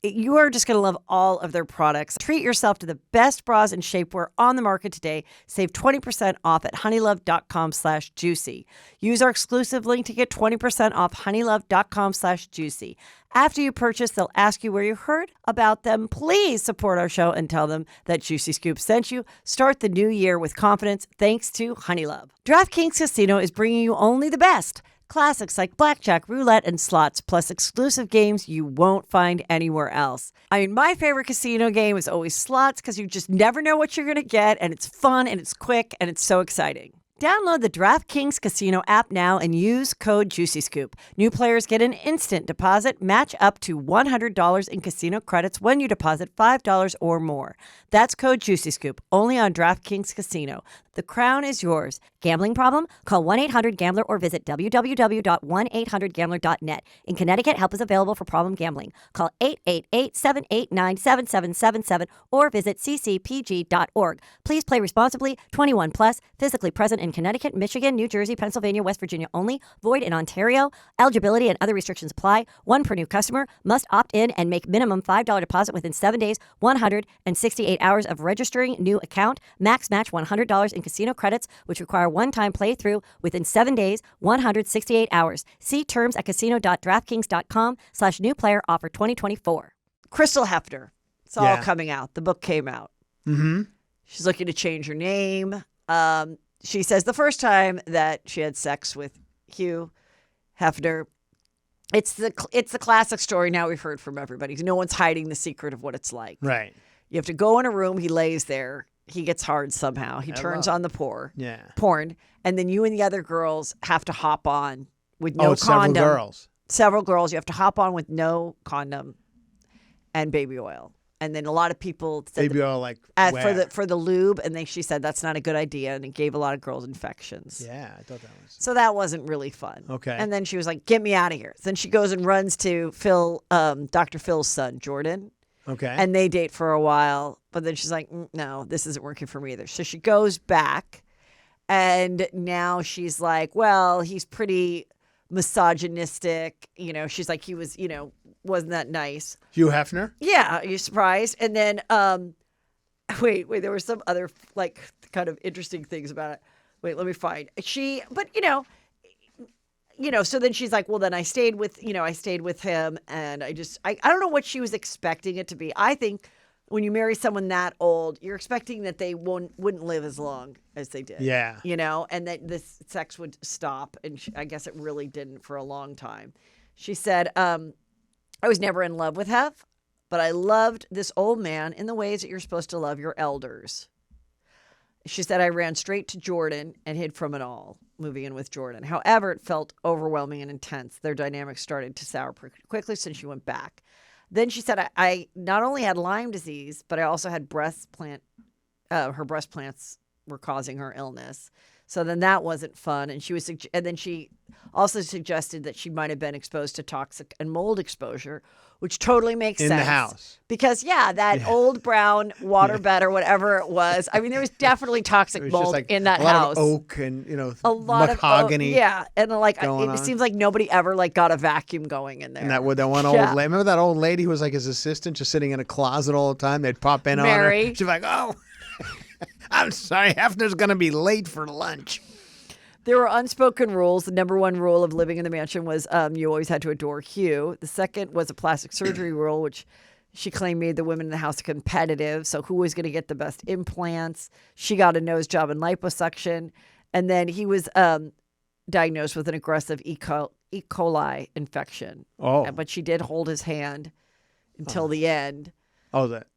You are just going to love all of their products. Treat yourself to the best bras and shapewear on the market today. Save 20% off at honeylove.com/juicy. Use our exclusive link to get 20% off honeylove.com/juicy. After you purchase, they'll ask you where you heard about them. Please support our show and tell them that Juicy Scoop sent you. Start the new year with confidence thanks to Honey Love. DraftKings Casino is bringing you only the best. Classics like blackjack, roulette, and slots, plus exclusive games you won't find anywhere else. I mean, my favorite casino game is always slots because you just never know what you're going to get, and it's fun, and it's quick, and it's so exciting. Download the DraftKings Casino app now and use code JuicyScoop. New players get an instant deposit match up to $100 in casino credits when you deposit $5 or more. That's code JuicyScoop, only on DraftKings Casino. The crown is yours. Gambling problem? Call 1-800-GAMBLER or visit www.1800gambler.net. In Connecticut, help is available for problem gambling. Call 888-789-7777 or visit ccpg.org. Please play responsibly. 21 plus, physically present in Connecticut, Michigan, New Jersey, Pennsylvania, West Virginia only. Void in Ontario. Eligibility and other restrictions apply. One per new customer. Must opt in and make minimum $5 deposit within 7 days, 168 hours of registering new account. Max match $100 in casino credits, which require one-time playthrough within 7 days, 168 hours. See terms at casino.draftkings.com/new player offer 2024. Crystal Hefner. It's all coming out. The book came out. Mm-hmm. She's looking to change her name. She says the first time that she had sex with Hugh Hefner, it's the classic story now we've heard from everybody. No one's hiding the secret of what it's like. Right. You have to go in a room. He lays there. He gets hard somehow. He turns on the porn. And then you and the other girls have to hop on with no condom. Several girls. You have to hop on with no condom and baby oil. And then a lot of people said baby oil, like for the lube, and she said that's not a good idea, and it gave a lot of girls infections. Yeah, I thought that was. So that wasn't really fun. Okay. And then she was like, "Get me out of here." Then she goes and runs to Dr. Phil's son, Jordan. Okay. And they date for a while, but then she's like, "No, this isn't working for me either." So she goes back, and now she's like, "Well, he's pretty misogynistic." She's like, he was, wasn't that nice. Hugh Hefner? Yeah. Are you surprised? And then, wait, there were some other like kind of interesting things about it. Wait, let me find. So then she's like, well, then I stayed with him, and I don't know what she was expecting it to be. I think when you marry someone that old, you're expecting that they wouldn't live as long as they did. Yeah. And that this sex would stop, and I guess it really didn't for a long time. She said, I was never in love with Heff, but I loved this old man in the ways that you're supposed to love your elders. She said, I ran straight to Jordan and hid from it all, moving in with Jordan. However, it felt overwhelming and intense. Their dynamics started to sour quickly since she went back. Then she said, I not only had Lyme disease, but I also had her breast plants were causing her illness. So then that wasn't fun. And then she also suggested that she might have been exposed to toxic and mold exposure, which totally makes sense. In the house. Because, old brown waterbed or whatever it was. I mean, there was definitely toxic mold in that house. A lot of oak and, a lot mahogany. Of oak, and it seems like nobody ever got a vacuum going in there. And that one old lady. Remember that old lady who was like his assistant, just sitting in a closet all the time? They'd pop in Mary. on her. She's like, oh, I'm sorry, Hefner's going to be late for lunch. There were unspoken rules. The number one rule of living in the mansion was you always had to adore Hugh. The second was a plastic surgery rule, which She claimed made the women in the house competitive. So who was going to get the best implants? She got a nose job and liposuction. And then he was diagnosed with an aggressive E. coli infection. Oh. But she did hold his hand until the end. Oh, that.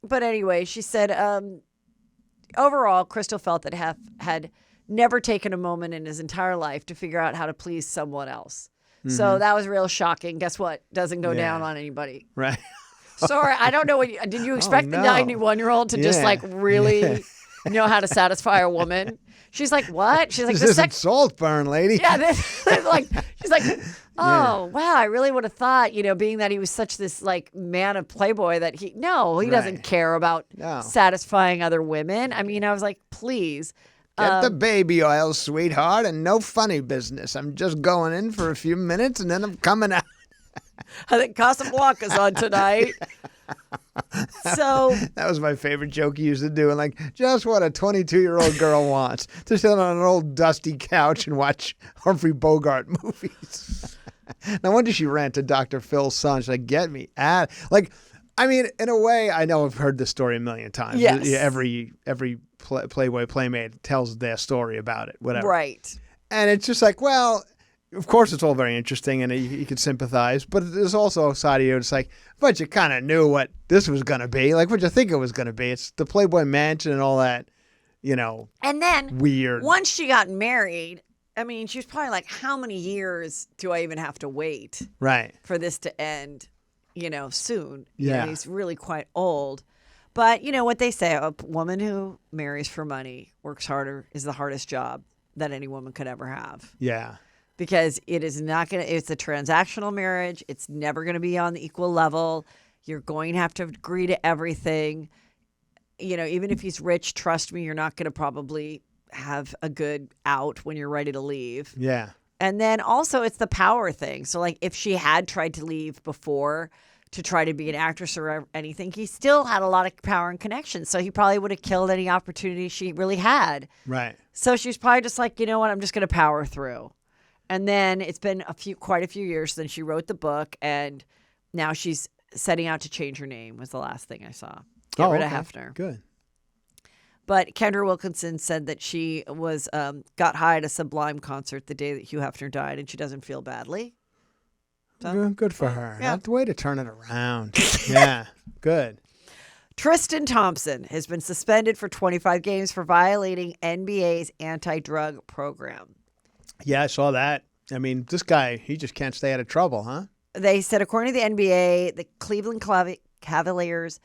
But anyway, she said, overall, Crystal felt that Heff had never taken a moment in his entire life to figure out how to please someone else. So that was real shocking. Guess what? Doesn't go down on anybody. Right. Sorry, I don't know what did you expect the 91-year-old to just like really know how to satisfy a woman? She's like, what? She's like, this isn't Saltburn, lady. Yeah, she's like, oh wow, I really would have thought, being that he was such this like man of Playboy that he doesn't care about satisfying other women. I mean, I was like, please. Get the baby oil, sweetheart, and no funny business. I'm just going in for a few minutes and then I'm coming out. I think Casablanca's on tonight. So that was my favorite joke he used to do. And like, just what a 22-year-old girl wants to sit on an old dusty couch and watch Humphrey Bogart movies. No wonder she ran to Dr. Phil's son. She's like, get me out. Like, I mean, in a way, I know I've heard this story a million times. Yes. Every Playboy Playmate tells their story about it, whatever. Right. And it's just like, well, of course it's all very interesting and you can sympathize, but there's also a side of you that's like, but you kind of knew what this was going to be. Like, what you think it was going to be. It's the Playboy Mansion and all that, And then weird. Once she got married, I mean, she was probably like, how many years do I even have to wait for this to end, soon? He's really quite old. But what they say, a woman who marries for money, works harder, is the hardest job that any woman could ever have. Yeah. Because it's a transactional marriage. It's never going to be on the equal level. You're going to have to agree to everything. Even if he's rich, trust me, you're not going to probably have a good out when you're ready to leave. Yeah. And then also it's the power thing. So like if she had tried to leave before to try to be an actress or anything, he still had a lot of power and connections. So he probably would have killed any opportunity she really had. Right. So she's probably just like, you know what, I'm just going to power through. And then it's been quite a few years since she wrote the book, and now she's setting out to change her name was the last thing I saw. Get rid of Hefner. Good. But Kendra Wilkinson said that she was got high at a Sublime concert the day that Hugh Hefner died, and she doesn't feel badly. So, good for her. Yeah. That's the way to turn it around. Yeah, good. Tristan Thompson has been suspended for 25 games for violating NBA's anti-drug program. Yeah, I saw that. I mean, this guy, he just can't stay out of trouble, huh? They said, according to the NBA, the Cleveland Cavaliers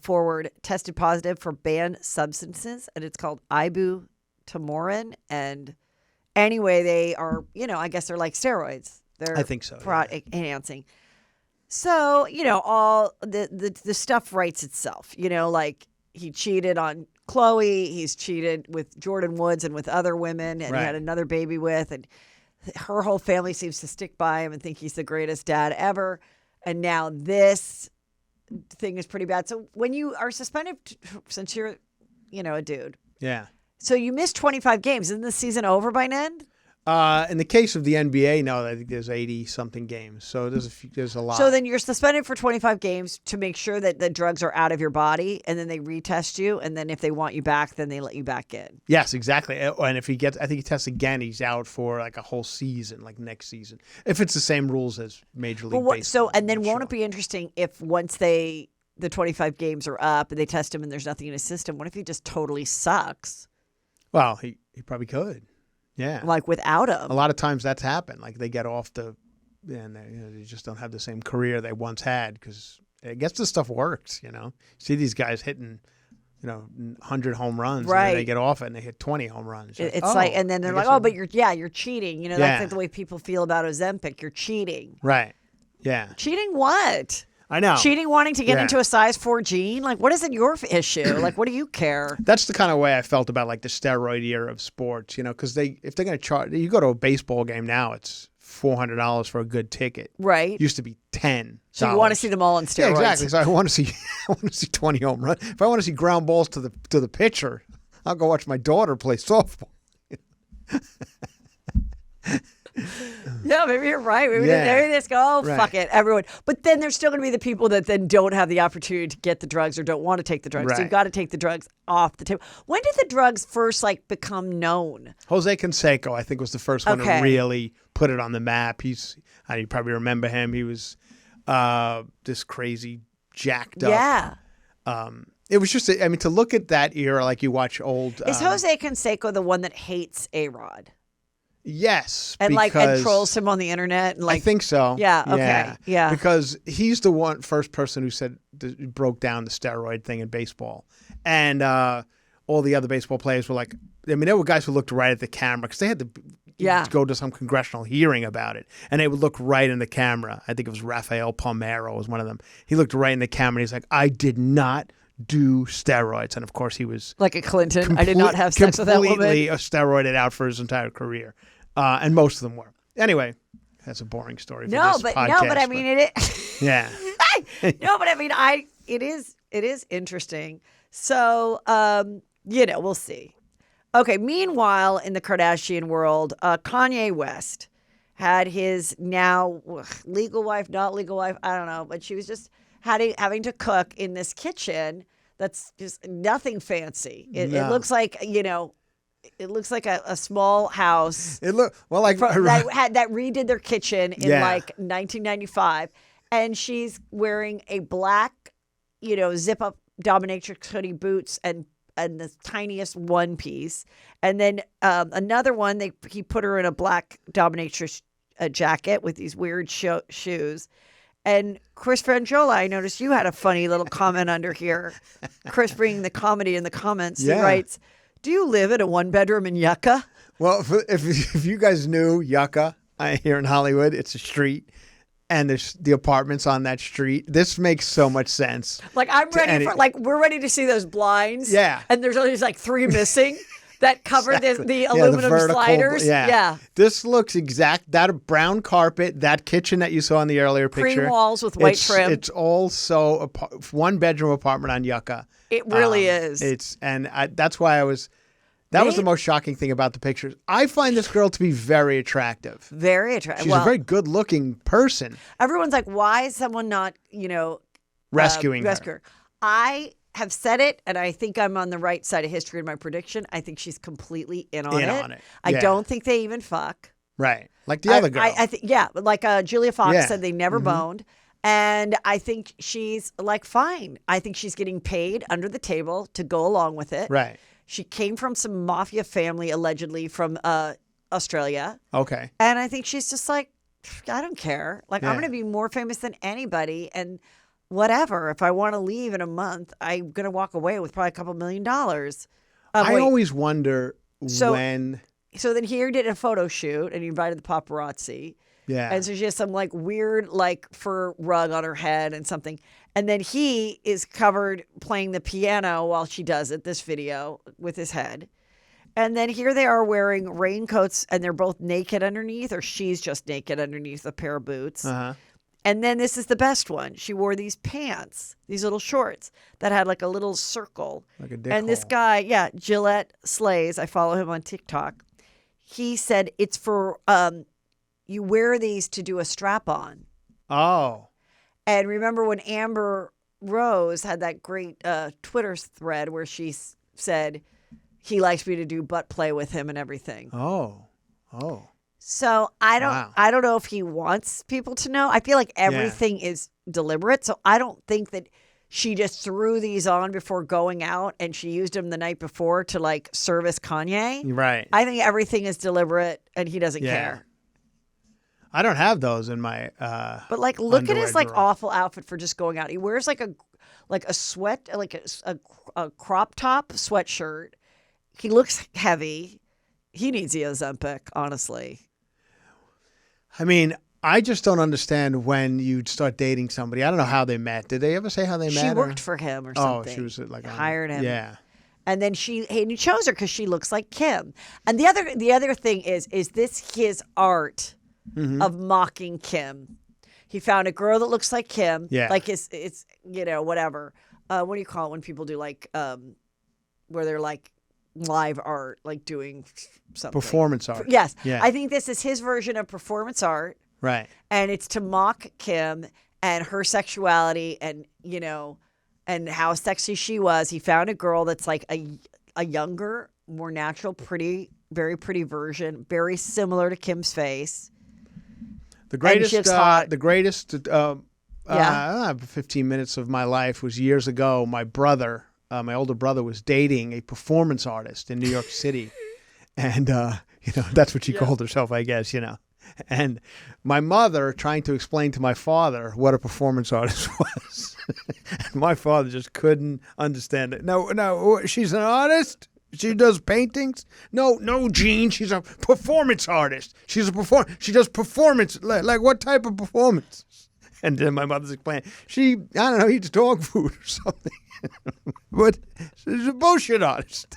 forward tested positive for banned substances, and it's called ibuprofen. And anyway, they are, I guess they're like steroids. I think so. Enhancing. So, all the stuff writes itself. Like he cheated on Chloe. He's cheated with Jordan Woods and with other women, and he had another baby with, and her whole family seems to stick by him and think he's the greatest dad ever. And now this thing is pretty bad. So when you are suspended, since you're, a dude. Yeah. So you missed 25 games. Isn't the season over by then? In the case of the NBA, no, I think there's 80-something games. So there's a lot. So then you're suspended for 25 games to make sure that the drugs are out of your body, and then they retest you, and then if they want you back, then they let you back in. Yes, exactly. And if I think he tests again, he's out for like a whole season, like next season. If it's the same rules as Major League Baseball. So, and then won't it be interesting if once the 25 games are up and they test him and there's nothing in his system, what if he just totally sucks? Well, he probably could. Yeah. Like without him. A lot of times that's happened. Like they get off and they just don't have the same career they once had because I guess this stuff works, See these guys hitting, 100 home runs. Right. And then they get off it and they hit 20 home runs. It's like, and then they're like, oh, but you're cheating. That's like the way people feel about Ozempic. You're cheating. Right. Yeah. Cheating what? I know. Cheating, wanting to get into a size 4 gene? Like, what is it your issue? Like, what do you care? That's the kind of way I felt about like the steroid era of sports, because if they're going to charge, you go to a baseball game now, it's $400 for a good ticket. Right. Used to be $10. So you want to see them all on steroids. Yeah, exactly. So I want to see 20 home runs. If I want to see ground balls to the pitcher, I'll go watch my daughter play softball. Yeah, maybe you're right. Maybe they just go, oh, fuck it, everyone. But then there's still going to be the people that then don't have the opportunity to get the drugs or don't want to take the drugs. So you've got to take the drugs off the table. When did the drugs first become known? Jose Canseco, I think, was the first one to really put it on the map. You probably remember him. He was this crazy jacked up. Yeah. It was just, to look at that era, like you watch old. Is Jose Canseco the one that hates A-Rod? Yes, and and trolls him on the internet. And I think so. Yeah. Okay. Yeah. Because he's the first person who broke down the steroid thing in baseball, and all the other baseball players were like, there were guys who looked right at the camera because they had to go to some congressional hearing about it, and they would look right in the camera. I think it was Rafael Palmeiro was one of them. He looked right in the camera. And he's like, I did not do steroids, and of course he was like a Clinton. I did not have sex with that woman. Completely steroided out for his entire career. And most of them were. Anyway, that's a boring story. For this podcast, it is. Yeah. It is interesting. So, we'll see. Okay. Meanwhile, in the Kardashian world, Kanye West had his now legal wife, not legal wife, I don't know, but she was just having to cook in this kitchen that's just nothing fancy. It looks like, it looks like a small house. It looked that redid their kitchen in 1995, and she's wearing a black, zip up dominatrix hoodie, boots, and the tiniest one piece, and then another one he put her in a black dominatrix jacket with these weird shoes. And Chris Franjola, I noticed you had a funny little comment under here. Chris bringing the comedy in the comments. He writes, do you live in a one-bedroom in Yucca? Well, if you guys knew Yucca here in Hollywood, it's a street, and there's the apartments on that street. This makes so much sense. I'm ready we're ready to see those blinds. Yeah. And there's only 3 missing that cover the aluminum the vertical, sliders. Yeah. This looks that brown carpet, that kitchen that you saw in the earlier picture. Cream walls with white trim. It's all so one-bedroom apartment on Yucca. It really is. That's why that was the most shocking thing about the pictures. I find this girl to be very attractive. Very attractive. She's a very good-looking person. Everyone's like, why is someone not, rescuing her? I have said it, and I think I'm on the right side of history in my prediction. I think she's completely in on it. I don't think they even fuck. Right. Like the other girl. I think, Julia Fox said they never boned. And I think she's fine. I think she's getting paid under the table to go along with it. Right. She came from some mafia family, allegedly from Australia. Okay. And I think she's just I don't care. I'm going to be more famous than anybody. And whatever. If I want to leave in a month, I'm going to walk away with probably $2 million. I always wonder when. So then he did a photo shoot and he invited the paparazzi. Yeah. And so she has some weird fur rug on her head and something. And then he is covered playing the piano while she does it, this video, with his head. And then here they are wearing raincoats and they're both naked underneath, or she's just naked underneath a pair of boots. Uh-huh. And then this is the best one. She wore these pants, these little shorts that had a little circle. Like a dick And this hole. guy, Gillette Slays, I follow him on TikTok. He said it's for... you wear these to do a strap on. Oh. And remember when Amber Rose had that great Twitter thread where she said he likes me to do butt play with him and everything. Oh. So I don't know if he wants people to know. I feel like everything is deliberate. So I don't think that she just threw these on before going out and she used them the night before to service Kanye. Right. I think everything is deliberate and he doesn't care. I don't have those in my but look at his drawer. awful outfit for just going out. He wears a sweat, a crop top sweatshirt. He looks heavy. He needs the Ozempic, honestly. I just don't understand when you start dating somebody. I don't know how they met. Did they ever say how they met? She worked for him or something. Oh, she was hired him. Yeah. And then he chose her because she looks like Kim. And the other thing is this his art of mocking Kim? He found a girl that looks like Kim. Yeah. It's whatever. What do you call it when people do where they're live art, like doing something. Performance art. Yes. Yeah. I think this is his version of performance art. Right. And it's to mock Kim and her sexuality and, and how sexy she was. He found a girl that's like a younger, more natural, pretty, very pretty version, very similar to Kim's face. The greatest, 15 minutes of my life was years ago. My brother, my older brother, was dating a performance artist in New York City. And, that's what she called herself, I guess, And my mother trying to explain to my father what a performance artist was. And my father just couldn't understand it. No, she's an artist? She does paintings? No, Gene, she's a performance artist. She does performance. Like what type of performance? And then my mother's explaining, I don't know, eats dog food or something. But she's a bullshit artist.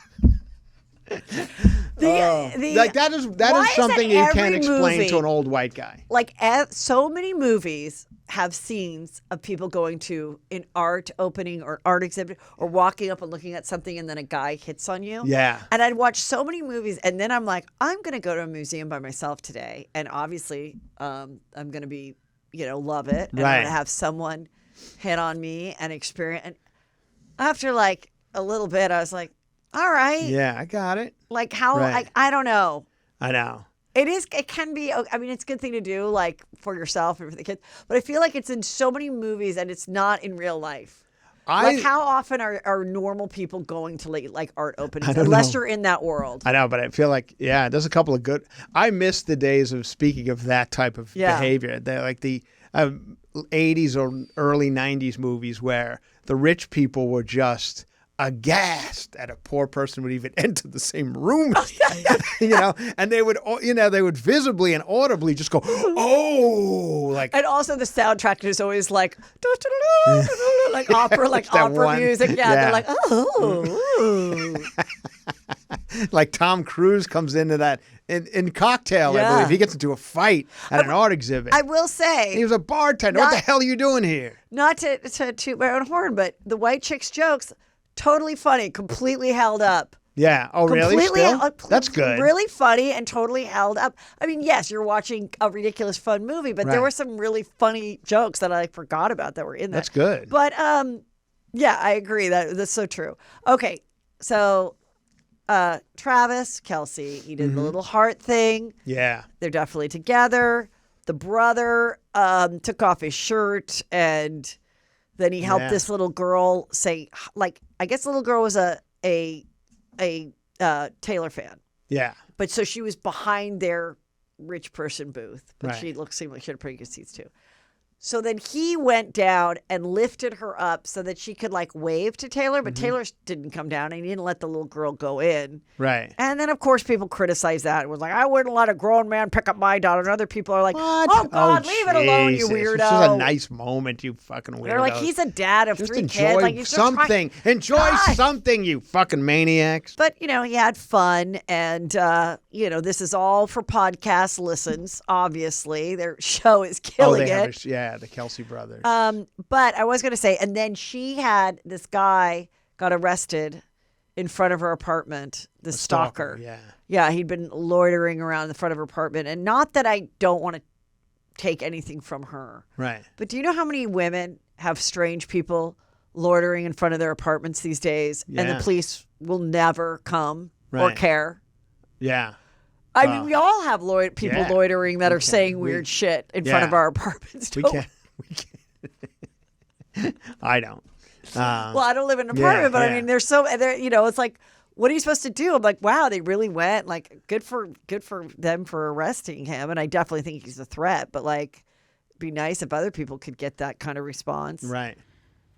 That is something you can't explain to an old white guy. Like so many movies have scenes of people going to an art opening or art exhibit or walking up and looking at something and then a guy hits on you. Yeah. And I'd watch so many movies and then I'm like, I'm going to go to a museum by myself today. And obviously I'm going to be, love it. And I'm going to have someone hit on me and experience. And after like a little bit, I was like, all right. Yeah, I got it. Like how, I don't know. I know. It can be, I mean, it's a good thing to do, like, for yourself and for the kids. But I feel like it's in so many movies and it's not in real life. Like, how often are normal people going to, like art openings? Unless you're in that world. I know, but I feel like, there's a couple of good... I miss the days of, speaking of that type of behavior. They're like the 80s or early 90s movies where the rich people were just... aghast at a poor person would even enter the same room, and they would visibly and audibly just go, oh, like. And also the soundtrack is always like, like opera music. Yeah, they're like, oh. Like Tom Cruise comes into that in Cocktail, I believe. He gets into a fight at an art exhibit. I will say. He was a bartender. What the hell are you doing here? Not to toot my own horn, but the white chick's jokes, totally funny, completely held up. Yeah. Oh, really? Still? That's good. Really funny and totally held up. I mean, yes, you're watching a ridiculous fun movie, but there were some really funny jokes that I forgot about that were in there. That's good. But I agree. That's so true. Okay, so Travis, Kelsey, he did the little heart thing. Yeah. They're definitely together. The brother took off his shirt and then he helped this little girl say, like, I guess the little girl was a Taylor fan. Yeah. But so she was behind their rich person booth, but she seemed like she had pretty good seats too. So then he went down and lifted her up so that she could like wave to Taylor, but Taylor didn't come down and he didn't let the little girl go in. Right. And then of course people criticized that. It was like, I wouldn't let a grown man pick up my daughter. And other people are like, what? Oh God, leave it alone, you weirdo. This is a nice moment, you fucking weirdo. They're like, he's a dad of just 3 enjoy kids. Like, he's something. Enjoy something, you fucking maniacs. But, he had fun. And, this is all for podcast listens, obviously. Their show is killing it. The Kelsey brothers. But I was going to say, and then this guy got arrested in front of her apartment, the stalker. Yeah. Yeah, he'd been loitering around in front of her apartment. And not that I don't want to take anything from her. Right. But do you know how many women have strange people loitering in front of their apartments these days? Yeah. And the police will never come or care? Yeah. I mean, we all have people loitering that are saying weird shit in front of our apartments. We can't. I don't. Well, I don't live in an apartment, but I mean, it's like, what are you supposed to do? I'm like, wow, they really went. Like, good for them for arresting him, and I definitely think he's a threat. But like, it'd be nice if other people could get that kind of response. Right.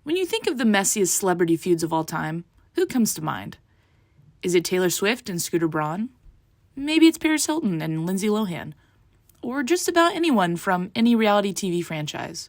When you think of the messiest celebrity feuds of all time, who comes to mind? Is it Taylor Swift and Scooter Braun? Maybe it's Paris Hilton and Lindsay Lohan. Or just about anyone from any reality TV franchise.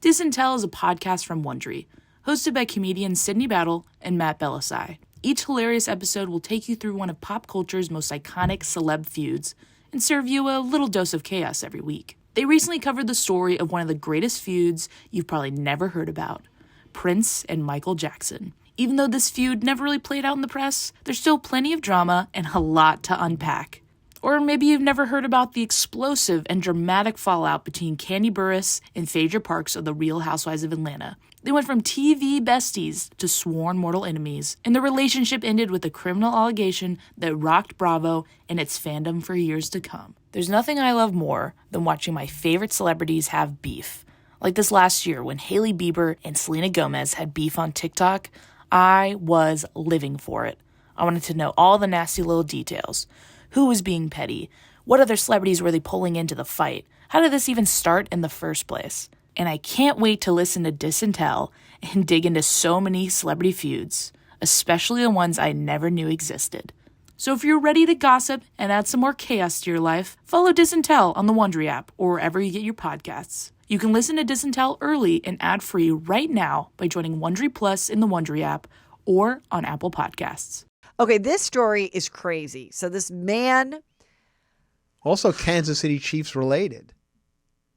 Dis and Tell is a podcast from Wondery, hosted by comedians Sydney Battle and Matt Bellassai. Each hilarious episode will take you through one of pop culture's most iconic celeb feuds and serve you a little dose of chaos every week. They recently covered the story of one of the greatest feuds you've probably never heard about, Prince and Michael Jackson. Even though this feud never really played out in the press, there's still plenty of drama and a lot to unpack. Or maybe you've never heard about the explosive and dramatic fallout between Kandi Burruss and Phaedra Parks of The Real Housewives of Atlanta. They went from TV besties to sworn mortal enemies, and the relationship ended with a criminal allegation that rocked Bravo and its fandom for years to come. There's nothing I love more than watching my favorite celebrities have beef. Like this last year when Hailey Bieber and Selena Gomez had beef on TikTok, I was living for it. I wanted to know all the nasty little details. Who was being petty? What other celebrities were they pulling into the fight? How did this even start in the first place? And I can't wait to listen to Dis and Tell and dig into so many celebrity feuds, especially the ones I never knew existed. So if you're ready to gossip and add some more chaos to your life, follow Dis and Tell on the Wondery app or wherever you get your podcasts. You can listen to Dis and Tell early and ad-free right now by joining Wondery Plus in the Wondery app or on Apple Podcasts. Okay, this story is crazy. So this man... Also Kansas City Chiefs related.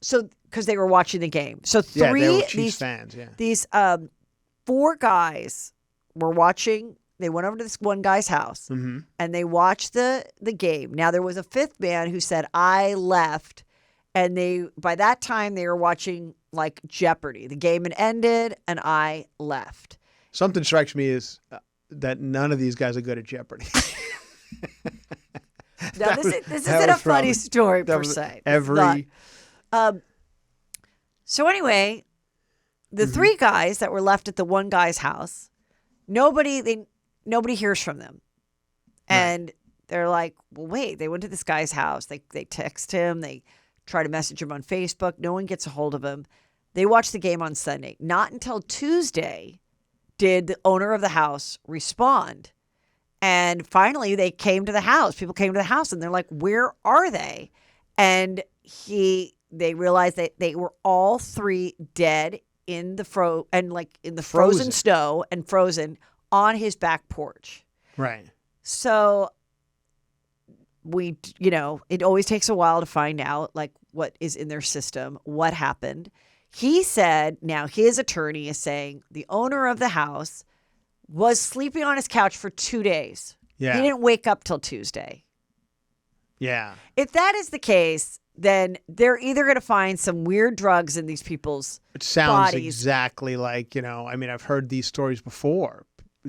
So, because they were watching the game. So They were Chiefs fans, yeah. These 4 guys were watching. They went over to this one guy's house, and they watched the game. Now, there was a 5th man who said, I left. And by that time, they were watching, like, Jeopardy. The game had ended, and I left. Something strikes me is that none of these guys are good at Jeopardy. Now, this isn't a funny story per se. So anyway, the 3 guys that were left at the one guy's house, nobody hears from them. And they're like, well, wait, they went to this guy's house. They text him. They try to message him on Facebook. No one gets a hold of him. They watch the game on Sunday. Not until Tuesday did the owner of the house respond. And finally, they came to the house. People came to the house, and they're like, where are they? And they realized that they were all 3 dead in the frozen snow and frozen on his back porch. Right. So it always takes a while to find out like what is in their system, what happened. He said, now his attorney is saying the owner of the house was sleeping on his couch for 2 days. Yeah. He didn't wake up till Tuesday. Yeah. If that is the case, then they're either going to find some weird drugs in these people's It sounds bodies. exactly like, I mean, I've heard these stories before.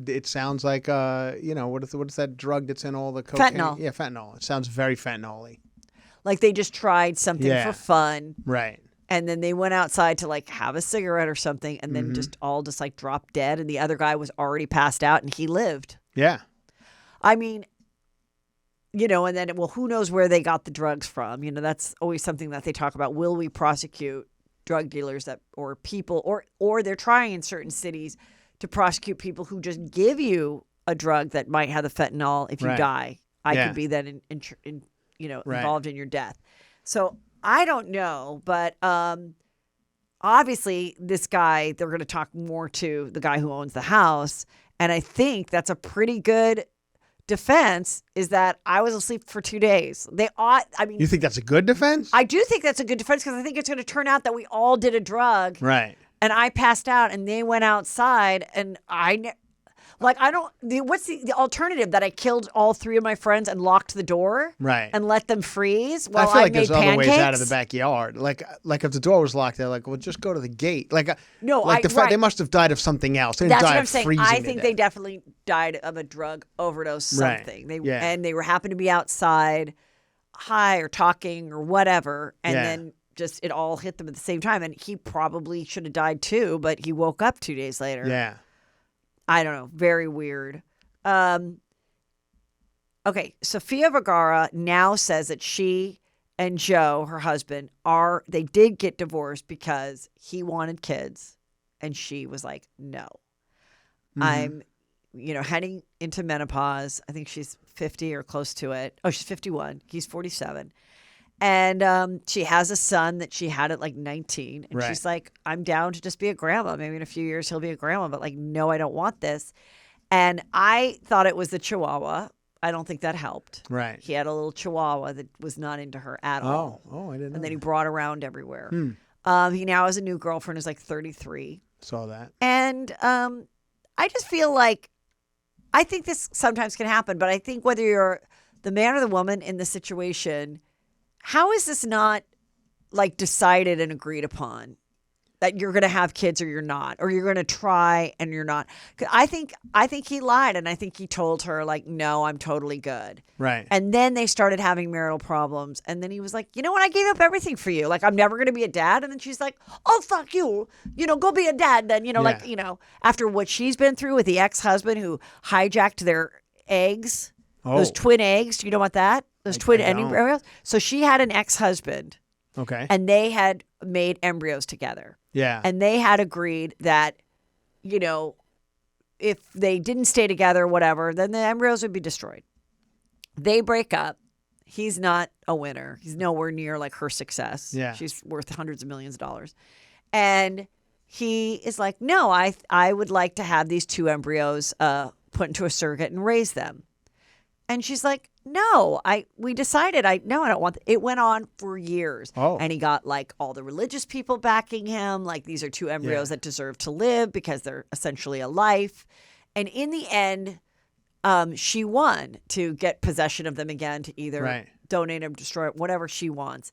It sounds like, what is that drug that's in all the cocaine? Fentanyl. Yeah, fentanyl. It sounds very fentanyl-y. Like they just tried something for fun. Right. And then they went outside to like have a cigarette or something and then just like dropped dead. And the other guy was already passed out and he lived. Yeah. I mean, and then, who knows where they got the drugs from? That's always something that they talk about. Will we prosecute drug dealers or people, or they're trying in certain cities to prosecute people who just give you a drug that might have the fentanyl if you die. I could be then involved in your death. So I don't know, but obviously this guy, they're going to talk more to the guy who owns the house. And I think that's a pretty good defense, is that I was asleep for 2 days. You think that's a good defense? I do think that's a good defense because I think it's going to turn out that we all did a drug. Right. And I passed out and they went outside and what's the alternative, that I killed all 3 of my friends and locked the door? Right. And let them freeze while I feel like made there's other pancakes? ways out of the backyard. Like if the door was locked, they're like, well, just go to the gate. Right. They must have died of something else. They didn't That's die what I'm of saying. freezing I to think death. they definitely died of a drug overdose, something. Right. And they were happened to be outside high or talking or whatever. And then just it all hit them at the same time. And he probably should have died too, but he woke up 2 days later. Yeah. I don't know. Very weird. Okay. Sofia Vergara now says that she and Joe, her husband, they did get divorced because he wanted kids. And she was like, no. I'm, heading into menopause. I think she's 50 or close to it. Oh, she's 51. He's 47. And she has a son that she had at like 19. And she's like, I'm down to just be a grandma. Maybe in a few years he'll be a grandma. But like, no, I don't want this. And I thought it was the Chihuahua. I don't think that helped. Right. He had a little Chihuahua that was not into her at all. Oh, I didn't know. And then he brought around everywhere. He now has a new girlfriend who's like 33. Saw that. And I just feel like I think this sometimes can happen, but I think whether you're the man or the woman in the situation, how is this not like decided and agreed upon that you're going to have kids or you're not, or you're going to try and you're not? 'Cause I think he lied, and I think he told her like, no, I'm totally good. Right. And then they started having marital problems, and then he was like, you know what? I gave up everything for you. Like, I'm never going to be a dad. And then she's like, oh, fuck you. Go be a dad then. After what she's been through with the ex-husband who hijacked their eggs, those twin eggs. Do you know about that? Those twin embryos. So she had an ex-husband. Okay. And they had made embryos together. Yeah. And they had agreed that, if they didn't stay together, whatever, then the embryos would be destroyed. They break up. He's not a winner. He's nowhere near like her success. Yeah. She's worth hundreds of millions of dollars. And he is like, no, I would like to have these 2 embryos put into a surrogate and raise them. And she's like, no, we decided, I don't want it. Went on for years. Oh. And he got like all the religious people backing him. Like, these are 2 embryos that deserve to live because they're essentially a life. And in the end, she won to get possession of them again, to either donate them, destroy it, whatever she wants.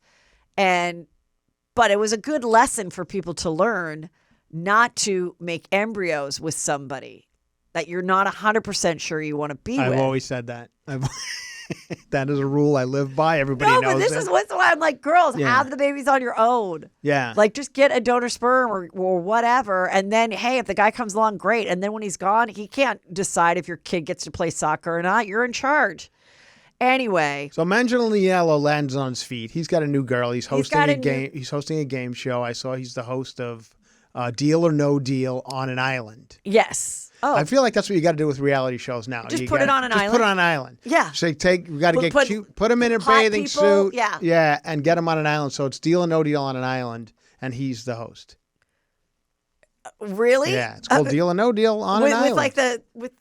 But it was a good lesson for people to learn not to make embryos with somebody that you're not 100% sure you want to be with. I've always said that. That is a rule I live by. Everybody knows but this it. is why I'm like, girls, have the babies on your own. Yeah. Like, just get a donor sperm or whatever. And then, hey, if the guy comes along, great. And then when he's gone, he can't decide if your kid gets to play soccer or not. You're in charge. Anyway. So Manganiello lands on his feet. He's got a new girl. He's hosting a game. He's hosting a game show. I saw he's the host of Deal or No Deal on an Island. Yes. Oh. I feel like that's what you got to do with reality shows now. Just put it on an island. Just put it on an island. Yeah. So we got to get cute, put him in a bathing suit. Yeah. Yeah, and get him on an island. So it's Deal or No Deal on an island, and he's the host. Really? Yeah, it's called Deal or No Deal on an island. With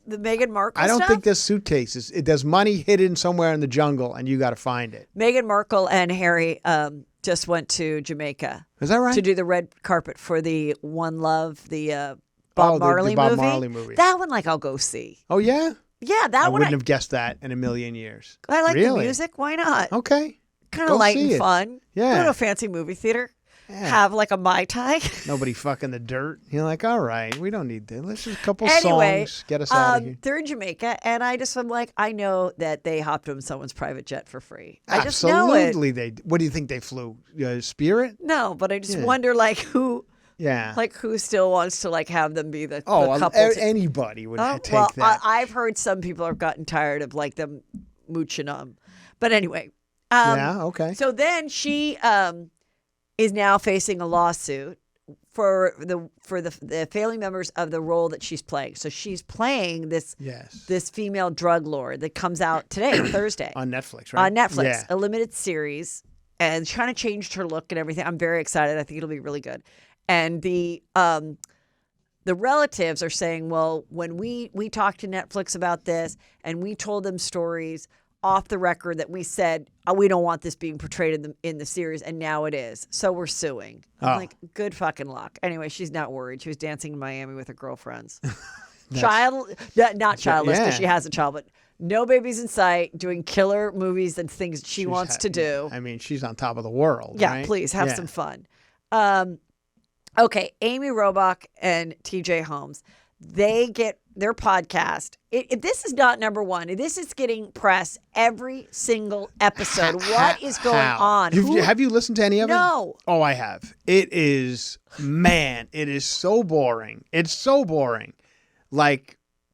the Meghan Markle I don't stuff? think there's suitcases. There's money hidden somewhere in the jungle, and you got to find it. Meghan Markle and Harry just went to Jamaica. Is that right? To do the red carpet for the One Love, the Bob Marley movie. Bob Marley movie. That one, I'll go see. Oh, yeah? Yeah, that I one. wouldn't have guessed that in a million years. I like Really? the music. Why not? Okay. Kind of light and see it. fun. Yeah. Go to a fancy movie theater. Yeah. Have a Mai Tai. Nobody fucking the dirt. You're like, all right, we don't need this. Let's just a couple Anyway, songs. Get us out of here. They're in Jamaica, and I'm like, I know that they hopped on someone's private jet for free. I just know it. Absolutely. What do you think they flew? Spirit? No, but I just wonder, who... Yeah. Who still wants to have them be the Oh, couple? Anybody would take well, that. I've heard some people have gotten tired of them mooching them. But anyway. Yeah, okay. So then she is now facing a lawsuit for the family members of the role that she's playing. So she's playing this female drug lord that comes out today, Thursday. On Netflix, right? On Netflix, yeah. a limited series, and she kind of changed her look and everything. I'm very excited. I think it'll be really good. And the relatives are saying, well, when we talked to Netflix about this and we told them stories off the record that we said, we don't want this being portrayed in the series, and now it is. So we're suing. I'm like, good fucking luck. Anyway, she's not worried. She was dancing in Miami with her girlfriends. Not childless because she has a child, but no babies in sight, doing killer movies and things she wants to do. I mean, she's on top of the world, Yeah, right? please, have some fun. Okay, Amy Robach and TJ Holmes, they get their podcast. This is not number one. This is getting press every single episode. What is going on? Have you listened to any of it? No. Oh, I have. It is so boring. It's so boring.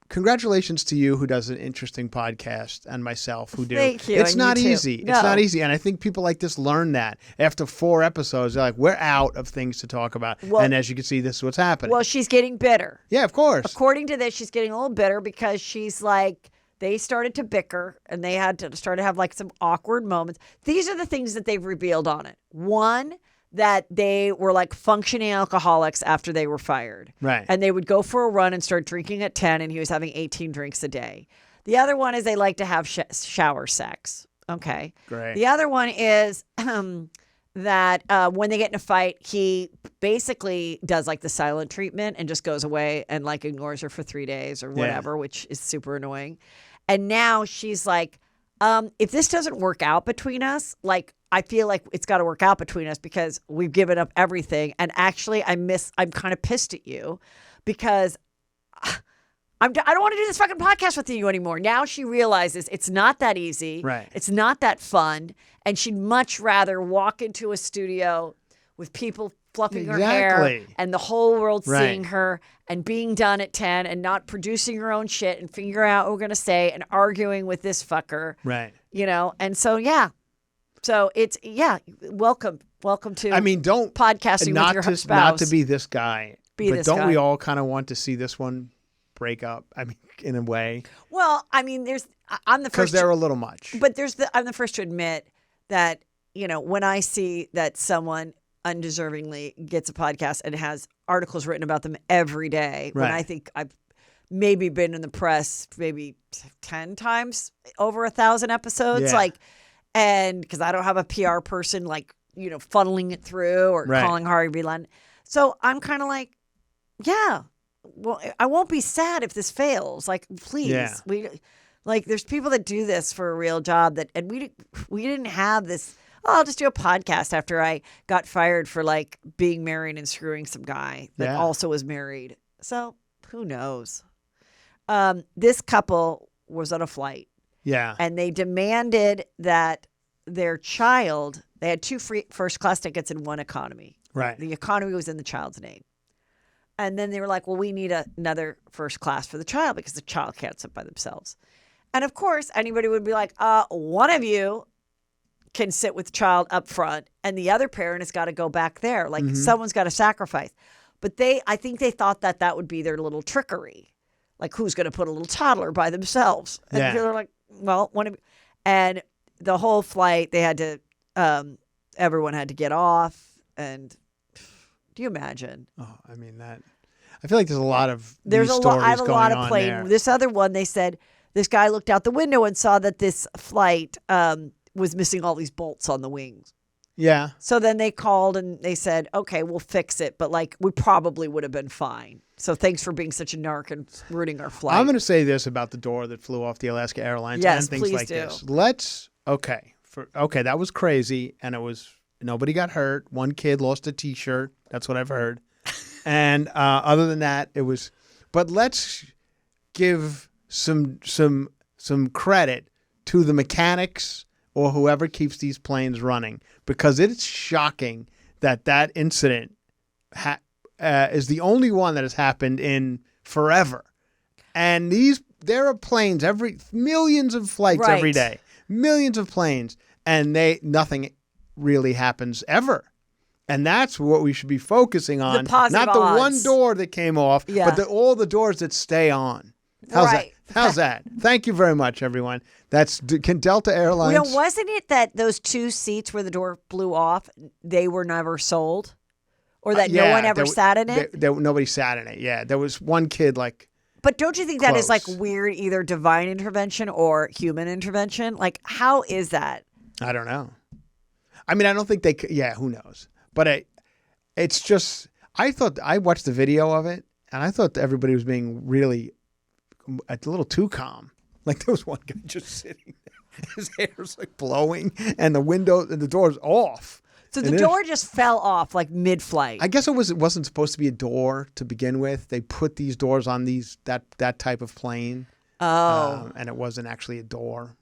Congratulations to you who does an interesting podcast and myself who do. Thank you. It's and not you too. easy. No. It's not easy. And I think people like this learn that. After 4 episodes, they're like, we're out of things to talk about. Well, and as you can see, this is what's happening. Well, she's getting bitter. Yeah, of course. According to this, she's getting a little bitter because she's like, they started to bicker and they had to start to have some awkward moments. These are the things that they've revealed on it. One, that they were functioning alcoholics after they were fired. Right. And they would go for a run and start drinking at 10, and he was having 18 drinks a day. The other one is they like to have shower sex. Okay. Great. The other one is that when they get in a fight, he basically does like the silent treatment and just goes away and like ignores her for 3 days or whatever, which is super annoying. And now she's like, if this doesn't work out between us, like I feel like it's got to work out between us because we've given up everything. And actually, I'm kind of pissed at you because I don't want to do this fucking podcast with you anymore. Now she realizes it's not that easy. Right. It's not that fun. And she'd much rather walk into a studio with people fluffing her hair and the whole world seeing her and being done at 10 and not producing her own shit and figuring out what we're going to say and arguing with this fucker. Right. You know? And so, yeah. So it's, welcome to don't podcasting with your spouse. Not to be this guy. But don't we all kind of want to see this one break up? I mean, in a way. Well, I mean, I'm the first. Because they're a little much. But I'm the first to admit that, you know, when I see that someone undeservingly gets a podcast and has articles written about them every day, when I think I've maybe been in the press maybe 10 times over 1,000 episodes, and because I don't have a PR person like, you know, funneling it through or calling Harvey Lund. So I'm kind of like, yeah, well, I won't be sad if this fails. Like, please, there's people that do this for a real job and we didn't have this. Oh, I'll just do a podcast after I got fired for like being married and screwing some guy that also was married. So who knows? This couple was on a flight. Yeah. And they demanded that their child, they had 2 free first class tickets and 1 economy. Right. The economy was in the child's name. And then they were like, well, we need another first class for the child because the child can't sit by themselves. And of course, anybody would be like, one of you can sit with the child up front and the other parent has got to go back there. Like someone's got to sacrifice. But I think they thought that would be their little trickery. Like, who's going to put a little toddler by themselves? And they're like, well, one of you. And the whole flight, they had to, everyone had to get off. And do you imagine? Oh, I mean, I feel like there's a lot of I have a lot of plane. There. This other one, they said, this guy looked out the window and saw that this flight was missing all these bolts on the wings. Yeah. So then they called and they said, okay, we'll fix it. But like, we probably would have been fine. So thanks for being such a narc and ruining our flight. I'm going to say this about the door that flew off the Alaska Airlines and things like this. That was crazy. And nobody got hurt. One kid lost a T-shirt. That's what I've heard. And other than that, but let's give some credit to the mechanics or whoever keeps these planes running, because it's shocking that incident is the only one that has happened in forever. And there are planes millions of flights every day, millions of planes, and nothing really happens ever. And that's what we should be focusing on. Not the one door that came off, but all the doors that stay on. How's that? Thank you very much, everyone. That's Delta Airlines. You know, wasn't it that those 2 seats where the door blew off, they were never sold? Or that no one ever sat in it? Nobody sat in it, yeah. There was one kid But don't you think that is like weird, either divine intervention or human intervention? Like, how is that? I don't know. I mean, I don't think who knows? But it's just, I watched the video of it, and I thought everybody was being really a little too calm. Like, there was one guy just sitting there. His hair's like blowing, and the door's off. So the door just fell off like mid-flight. I guess it wasn't supposed to be a door to begin with. They put these doors on that type of plane. Oh. And it wasn't actually a door.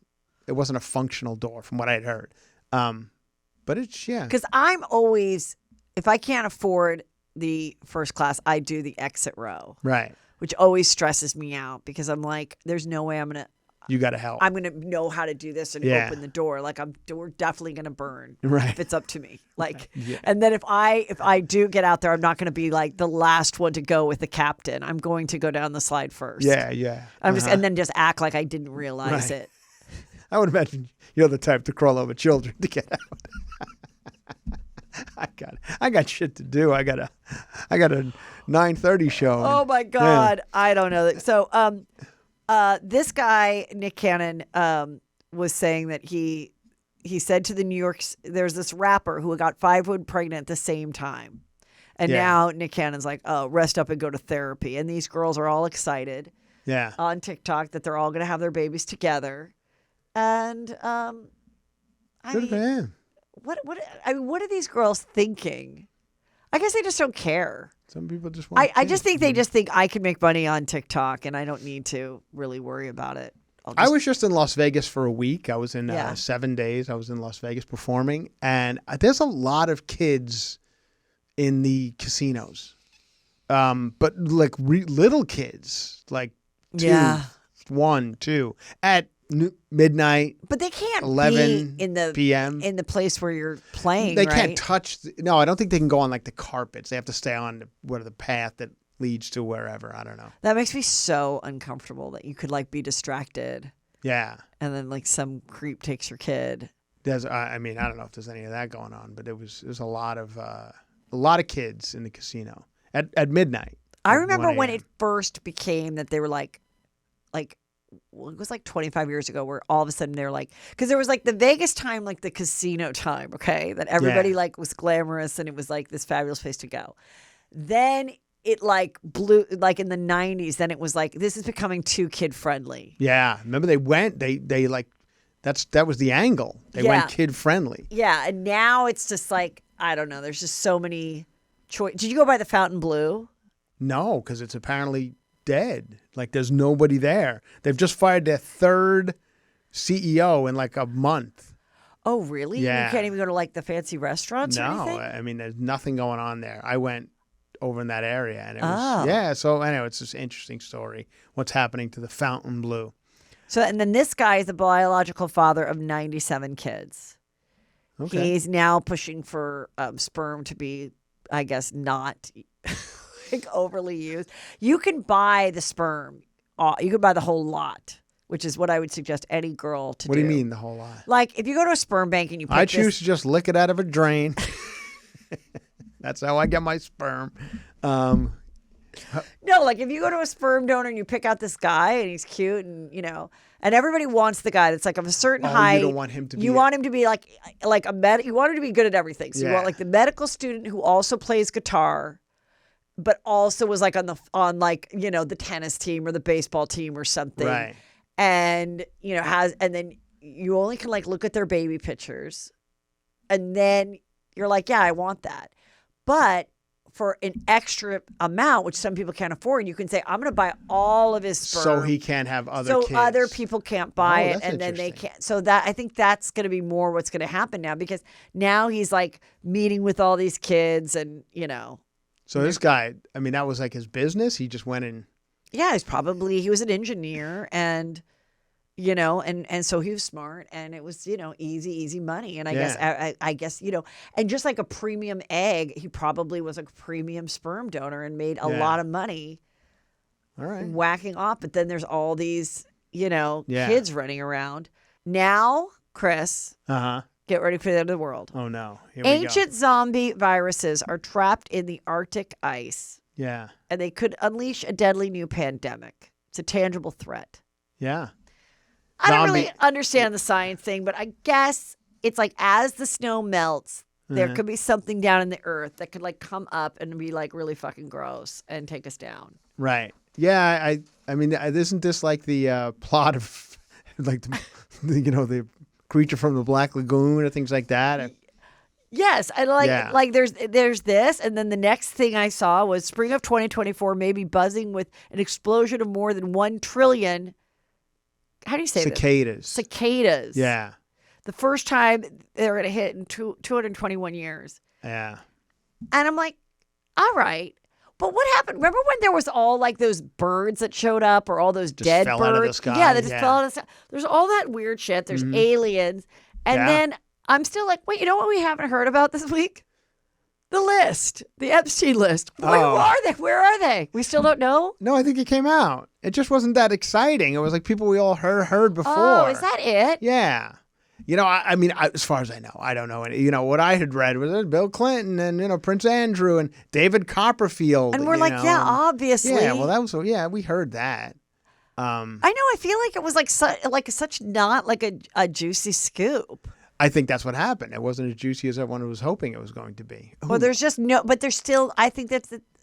It wasn't a functional door from what I had heard. But it's, Because I'm always, if I can't afford the first class, I do the exit row. Right. Which always stresses me out because I'm like, there's no way you got to help. I'm going to know how to do this and open the door. Like, we're definitely going to burn if it's up to me. Like, and then if I do get out there, I'm not going to be like the last one to go with the captain. I'm going to go down the slide first. Yeah. I'm and then just act like I didn't realize it. I would imagine you're the type to crawl over children to get out. I got shit to do. I got a 9:30 show. Oh my God. I don't know. So this guy, Nick Cannon, was saying that he he said to the New York, there's this rapper who got 5 women pregnant at the same time. And now Nick Cannon's like, oh, rest up and go to therapy. And these girls are all excited on TikTok that they're all going to have their babies together. And Good for him. What are these girls thinking? I guess they just don't care. Some people just want I just think they just think I can make money on TikTok and I don't need to really worry about it. I was just in Las Vegas for a week. I was in 7 days. I was in Las Vegas performing. And there's a lot of kids in the casinos. But like little kids, like 1, 2, at midnight. But they can't 11 be in the p.m. in the place where you're playing. They can't touch. No, I don't think they can go on like the carpets. They have to stay on the path that leads to wherever. I don't know. That makes me so uncomfortable that you could like be distracted. Yeah. And then like some creep takes your kid. There's. I mean, I don't know if there's any of that going on, but there's a lot of kids in the casino at midnight. I remember when it first became that they were like. Well, it was like 25 years ago where all of a sudden they're like, because there was like the Vegas time, like the casino time, okay, that everybody like was glamorous and it was like this fabulous place to go. Then it like blew, like in the 90s, then it was like, this is becoming too kid friendly. Yeah. Remember they like, that was the angle. They went kid friendly. Yeah. And now it's just like, I don't know. There's just so many choice. Did you go by the Fontainebleau? No, because it's apparently dead. Like there's nobody there. They've just fired their 3rd CEO in like a month. Oh, really? Yeah. You can't even go to like the fancy restaurants or anything? No, I mean, there's nothing going on there. I went over in that area and it was, so anyway, it's this interesting story. What's happening to the Fontainebleau. So, and then this guy is the biological father of 97 kids. Okay. He's now pushing for sperm to be, I guess, not like overly used. You can buy the sperm. You can buy the whole lot, which is what I would suggest any girl to do. What do you mean the whole lot? Like if you go to a sperm bank and you pick I choose to just lick it out of a drain. That's how I get my sperm. No, like if you go to a sperm donor and you pick out this guy and he's cute and and everybody wants the guy that's like of a certain height. You don't want him to be. You want him to be like a you want him to be good at everything. So you want like the medical student who also plays guitar, but also was like on the tennis team or the baseball team or something. Right. And and then you only can like look at their baby pictures, and then you're like, yeah, I want that, but for an extra amount, which some people can't afford, you can say, I'm going to buy all of his sperm. So he can't have other kids. So other people can't buy it, and then they can't. So I think that's going to be more what's going to happen now, because now he's like meeting with all these kids and, So this guy, I mean, that was like his business. He just went in. Yeah, he was an engineer and, and so he was smart and it was, easy money. And I guess, and just like a premium egg, he probably was a premium sperm donor and made a lot of money. All right. Whacking off. But then there's all these, kids running around. Now, Chris, get ready for the end of the world. Oh, no. Here Ancient zombie viruses are trapped in the Arctic ice. Yeah. And they could unleash a deadly new pandemic. It's a tangible threat. Yeah. I don't really understand the science thing, but I guess it's like as the snow melts, there could be something down in the earth that could like come up and be like really fucking gross and take us down. Right. Yeah. I mean, isn't this like the plot of like the creature from the Black Lagoon or things like that? Yes, and like there's this, and then the next thing I saw was spring of 2024 maybe buzzing with an explosion of more than 1 trillion. How do you say cicadas? Cicadas. Yeah. The first time they're going to hit in 221 years. Yeah. And I'm like, all right. But what happened? Remember when there was all like those birds that showed up or all those just dead fell birds? Out of the sky. Yeah, they just fell out of the sky. There's all that weird shit. There's aliens. And then I'm still like, wait, you know what we haven't heard about this week? The list, the Epstein list. Where are they? Where are they? We still don't know? No, I think it came out. It just wasn't that exciting. It was like people we all heard before. Oh, is that it? Yeah. I mean, as far as I know, I don't know. What I had read was Bill Clinton and, Prince Andrew and David Copperfield. And we're like, yeah, obviously. Yeah, well, that was, we heard that. I know. I feel like it was like such not like a juicy scoop. I think that's what happened. It wasn't as juicy as everyone was hoping it was going to be. Ooh. Well, there's just no, but there's still, I think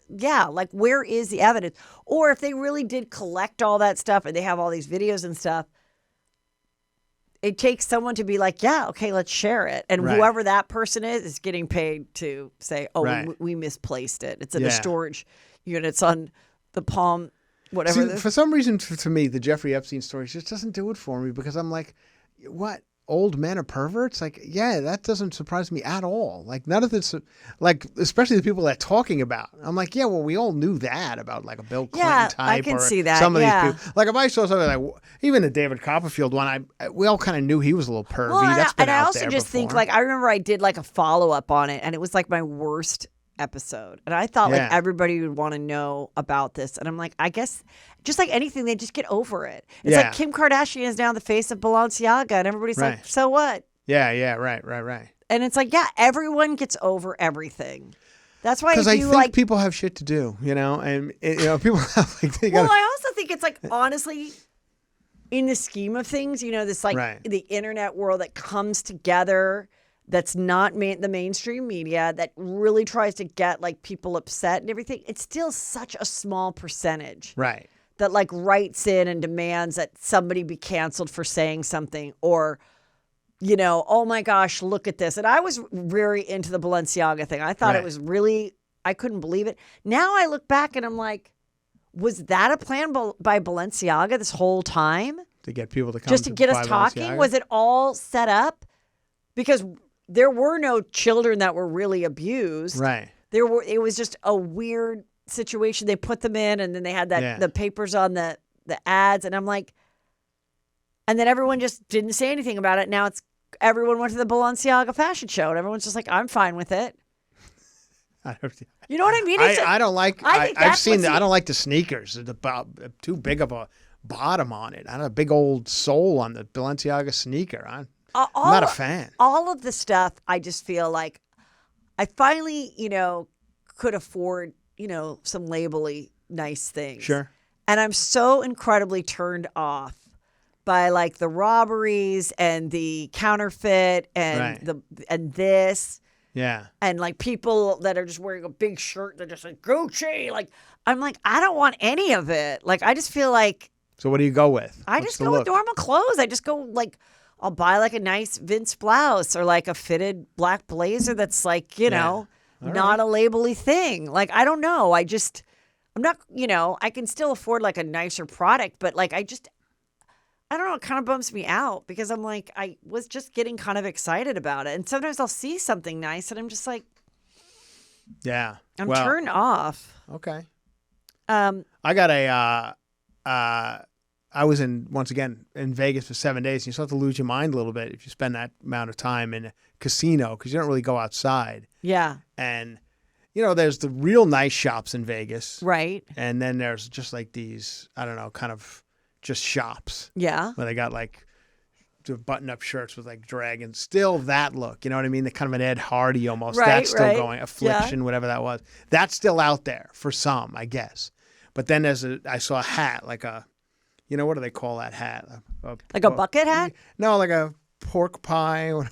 like where is the evidence? Or if they really did collect all that stuff and they have all these videos and stuff, it takes someone to be like, yeah, okay, let's share it. And whoever that person is getting paid to say, oh, we misplaced it. It's in the storage units on the Palm, whatever. See, for some reason, to me, the Jeffrey Epstein story just doesn't do it for me because I'm like, what? Old men are perverts? Like, yeah, that doesn't surprise me at all. Like, none of this, like, especially the people that are talking about. I'm like, yeah, well, we all knew that about like a Bill Clinton type. I can see that. Some of these people. Like, if I saw something like, even the David Copperfield one, we all kind of knew he was a little pervy. Well, That's been and I out also there just before. think, like, I remember I did like a follow up on it, and it was like my worst episode. And I thought like everybody would want to know about this. And I'm like, I guess just like anything, they just get over it. It's like Kim Kardashian is now the face of Balenciaga, and everybody's like, so what? Yeah, right. And it's like, yeah, everyone gets over everything. That's why because I think people have shit to do, and people have like. Well, I also think it's like honestly, in the scheme of things, this like the internet world that comes together. That's not the mainstream media that really tries to get like people upset and everything. It's still such a small percentage, right? That like writes in and demands that somebody be canceled for saying something or. Oh my gosh, look at this. And I was very into the Balenciaga thing. I thought it was really, I couldn't believe it. Now I look back and I'm like, was that a plan by Balenciaga this whole time? To get people to come just to get us talking? Was it all set up? Because there were no children that were really abused. Right. It was just a weird situation. They put them in and then they had the papers on the ads. And I'm like, and then everyone just didn't say anything about it. Now everyone went to the Balenciaga fashion show, and everyone's just like, "I'm fine with it." You know what I mean? I don't like. I've seen that. I don't like the sneakers. It's about too big of a bottom on it. I don't have a big old sole on the Balenciaga sneaker. I'm not a fan. All of the stuff, I just feel like I finally, could afford, some labely nice things. Sure. And I'm so incredibly turned off by like the robberies and the counterfeit and and this. Yeah. And like people that are just wearing a big shirt that just like Gucci. Like I'm like, I don't want any of it. Like I just feel like. So what do you go with? I just go with normal clothes. I just go like I'll buy like a nice Vince blouse or like a fitted black blazer that's like, not a label-y thing. Like I don't know. I'm not, I can still afford like a nicer product, but like I don't know, it kind of bums me out because I'm like, I was just getting kind of excited about it. And sometimes I'll see something nice and I'm just like, I'm turned off. Okay. I got I was once again in Vegas for 7 days. And you start to lose your mind a little bit if you spend that amount of time in a casino because you don't really go outside. Yeah. And, there's the real nice shops in Vegas. Right. And then there's just like these, I don't know, kind of just shops. Yeah. Where they got like button-up shirts with like dragons. Still that look, you know what I mean? The kind of an Ed Hardy almost. Right, That's still going. Affliction, whatever that was. That's still out there for some, I guess. But then I saw a hat, like a, what do they call that hat? Like a bucket hat? No, like a pork pie or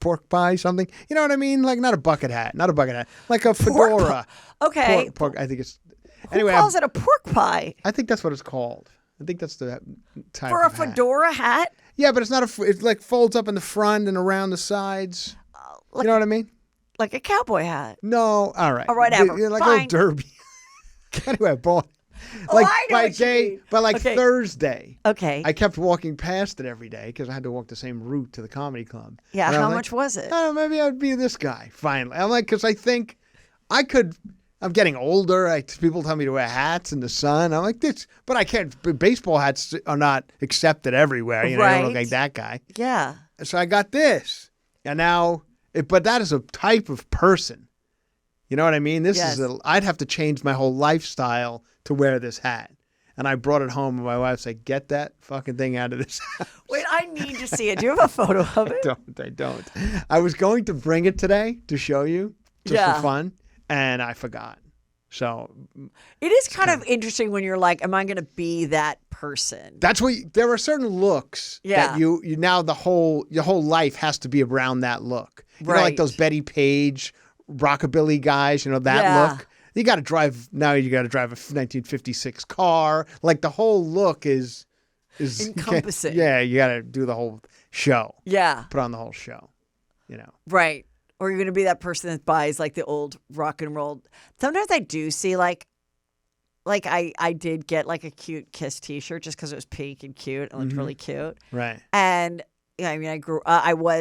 pork pie something. You know what I mean? Like not a bucket hat, like a fedora. Okay. Pork, I think it's. Who calls it a pork pie? I think that's what it's called. I think that's the type for a fedora hat. Yeah, but it's not it like folds up in the front and around the sides. You know what I mean? Like a cowboy hat. No, all right. All right, whatever. Like fine. a derby. Anyway, boy. Like I know by Thursday. Okay. I kept walking past it every day because I had to walk the same route to the comedy club. Yeah. How much was it? Maybe I'd be this guy finally. I'm like, because I think I could. I'm getting older. People tell me to wear hats in the sun. I'm like this, but I can't. Baseball hats are not accepted everywhere. I don't look like that guy. Yeah. So I got this, and now, but that is a type of person. You know what I mean? I'd have to change my whole lifestyle to wear this hat. And I brought it home, and my wife said, "Get that fucking thing out of this house." Wait, I need to see it. Do you have a photo of it? I don't. I was going to bring it today to show you, just for fun. And I forgot. So it is kind of interesting when you're like, am I going to be that person? that's what there are certain looks that you now your whole life has to be around that look. You know, like those Betty Page rockabilly guys, you know, that look. You got to drive a 1956 car. Like the whole look is encompassing. Yeah, you got to do the whole show. Yeah. Put on the whole show, you know. Right. Or you're going to be that person that buys like the old rock and roll. Sometimes I do see like I did get like a cute Kiss t-shirt just because it was pink and cute and looked really cute. Right. And yeah, I mean,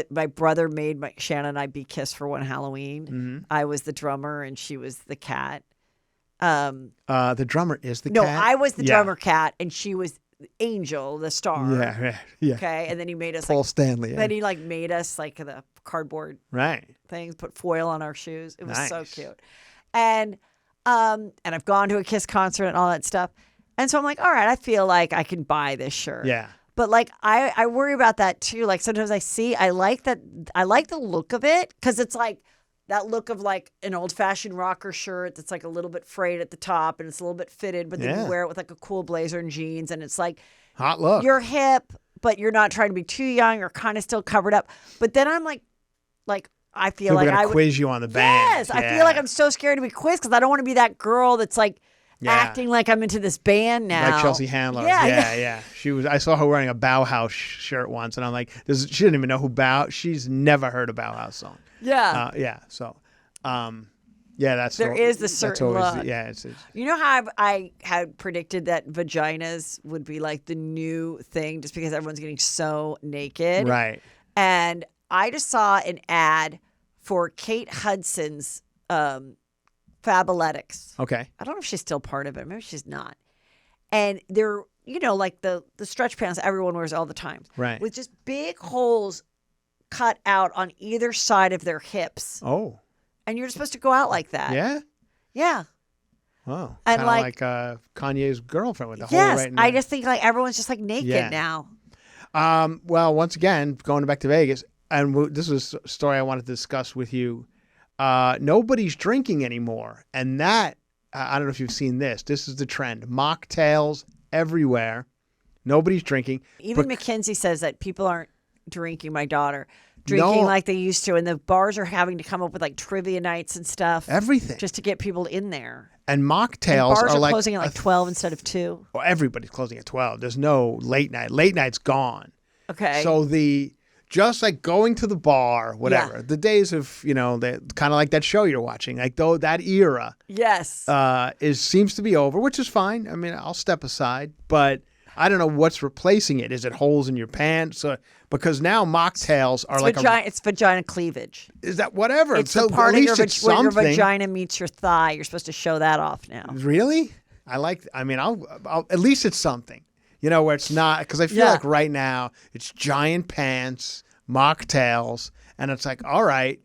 my brother made Shannon and I be Kiss for one Halloween. Mm-hmm. I was the drummer and she was the cat. The drummer is the cat? No, I was the drummer cat and she was Angel, the star. Yeah. Okay. And then he made us Paul Stanley. Yeah. Then he like made us like the cardboard things, put foil on our shoes. It was so cute. And I've gone to a Kiss concert and all that stuff. And so I'm like, all right, I feel like I can buy this shirt. Yeah. But like I worry about that too. Like sometimes I like the look of it because it's like that look of like an old fashioned rocker shirt that's like a little bit frayed at the top and it's a little bit fitted, but then you wear it with like a cool blazer and jeans and it's like hot look. You're hip, but you're not trying to be too young. You're kind of still covered up. But then I'm like I feel like I would quiz you on the band. Yes, I feel like I'm so scared to be quizzed because I don't want to be that girl that's like acting like I'm into this band now. Like Chelsea Handler. Yeah. She was. I saw her wearing a Bauhaus shirt once, and I'm like, she didn't even know who She's never heard a Bauhaus song. Yeah. So, that's there is the certain always, look. It's you know how I had predicted that vaginas would be like the new thing just because everyone's getting so naked, right? And I just saw an ad for Kate Hudson's Fabletics. Okay. I don't know if she's still part of it. Maybe she's not. And they're, like the stretch pants everyone wears all the time. Right. With just big holes cut out on either side of their hips. Oh. And you're supposed to go out like that. Yeah? Yeah. Wow. And kind of like Kanye's girlfriend with the hole yes, right in I just think like everyone's just like naked now. Well, once again, going back to Vegas, and this was a story I wanted to discuss with you. Nobody's drinking anymore. And that, I don't know if you've seen this. This is the trend. Mocktails everywhere. Nobody's drinking. Even McKinsey says that people aren't drinking, my daughter, drinking like they used to. And the bars are having to come up with like trivia nights and stuff. Everything. Just to get people in there. And mocktails bars are like closing at like 12 instead of 2. Well, everybody's closing at 12. There's no late night. Late night's gone. Okay. So just like going to the bar, whatever. Yeah. The days of, kind of like that show you're watching, like that era. Yes. Seems to be over, which is fine. I mean, I'll step aside, but I don't know what's replacing it. Is it holes in your pants? Because now mocktails are it's vagina cleavage. Is that whatever? It's the part of where your vagina meets your thigh. You're supposed to show that off now. Really? I'll at least it's something. Where it's not, because I feel like right now it's giant pants, mocktails, and it's like, all right,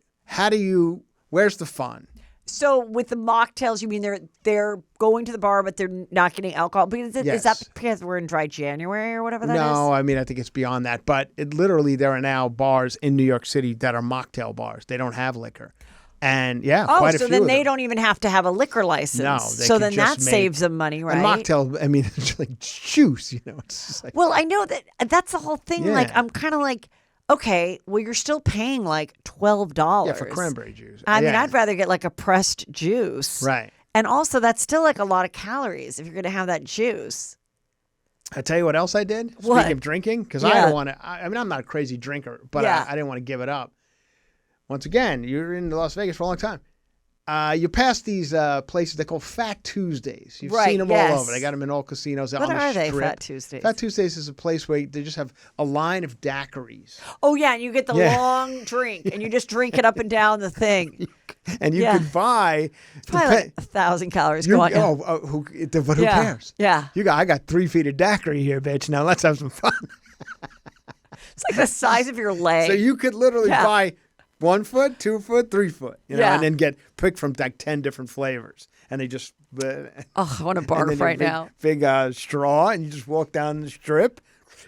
where's the fun? So with the mocktails, you mean they're going to the bar, but they're not getting alcohol? Is that because we're in dry January or whatever that is? No, I mean, I think it's beyond that. But there are now bars in New York City that are mocktail bars. They don't have liquor. And quite a few. So then they don't even have to have a liquor license. No, so then that saves them money, right? And mocktail, I mean, it's like juice, It's just like, well, I know that's the whole thing. Yeah. Like, I'm kind of like, okay, well, you're still paying like $12. Yeah, for cranberry juice. I mean, I'd rather get like a pressed juice. Right. And also, that's still like a lot of calories if you're going to have that juice. I tell you what else I did. What? Speaking of drinking, because I don't want to. I mean, I'm not a crazy drinker, but I didn't want to give it up. Once again, you're in Las Vegas for a long time. You pass these places they call Fat Tuesdays. You've seen them all over. They got them in all casinos. What on the are they, Strip. Fat Tuesdays? Fat Tuesdays is a place where they just have a line of daiquiris. Oh, yeah, and you get the long drink, and you just drink it up and down the thing. And you could buy... It's probably like 1,000 calories. Go on. But who cares? Yeah. I got 3 feet of daiquiri here, bitch. Now let's have some fun. It's like the size of your leg. So you could literally buy... 1 foot, 2 foot, 3 foot, and then get picked from like 10 different flavors, and they just. I want to barf right now. Big straw, and you just walk down the strip,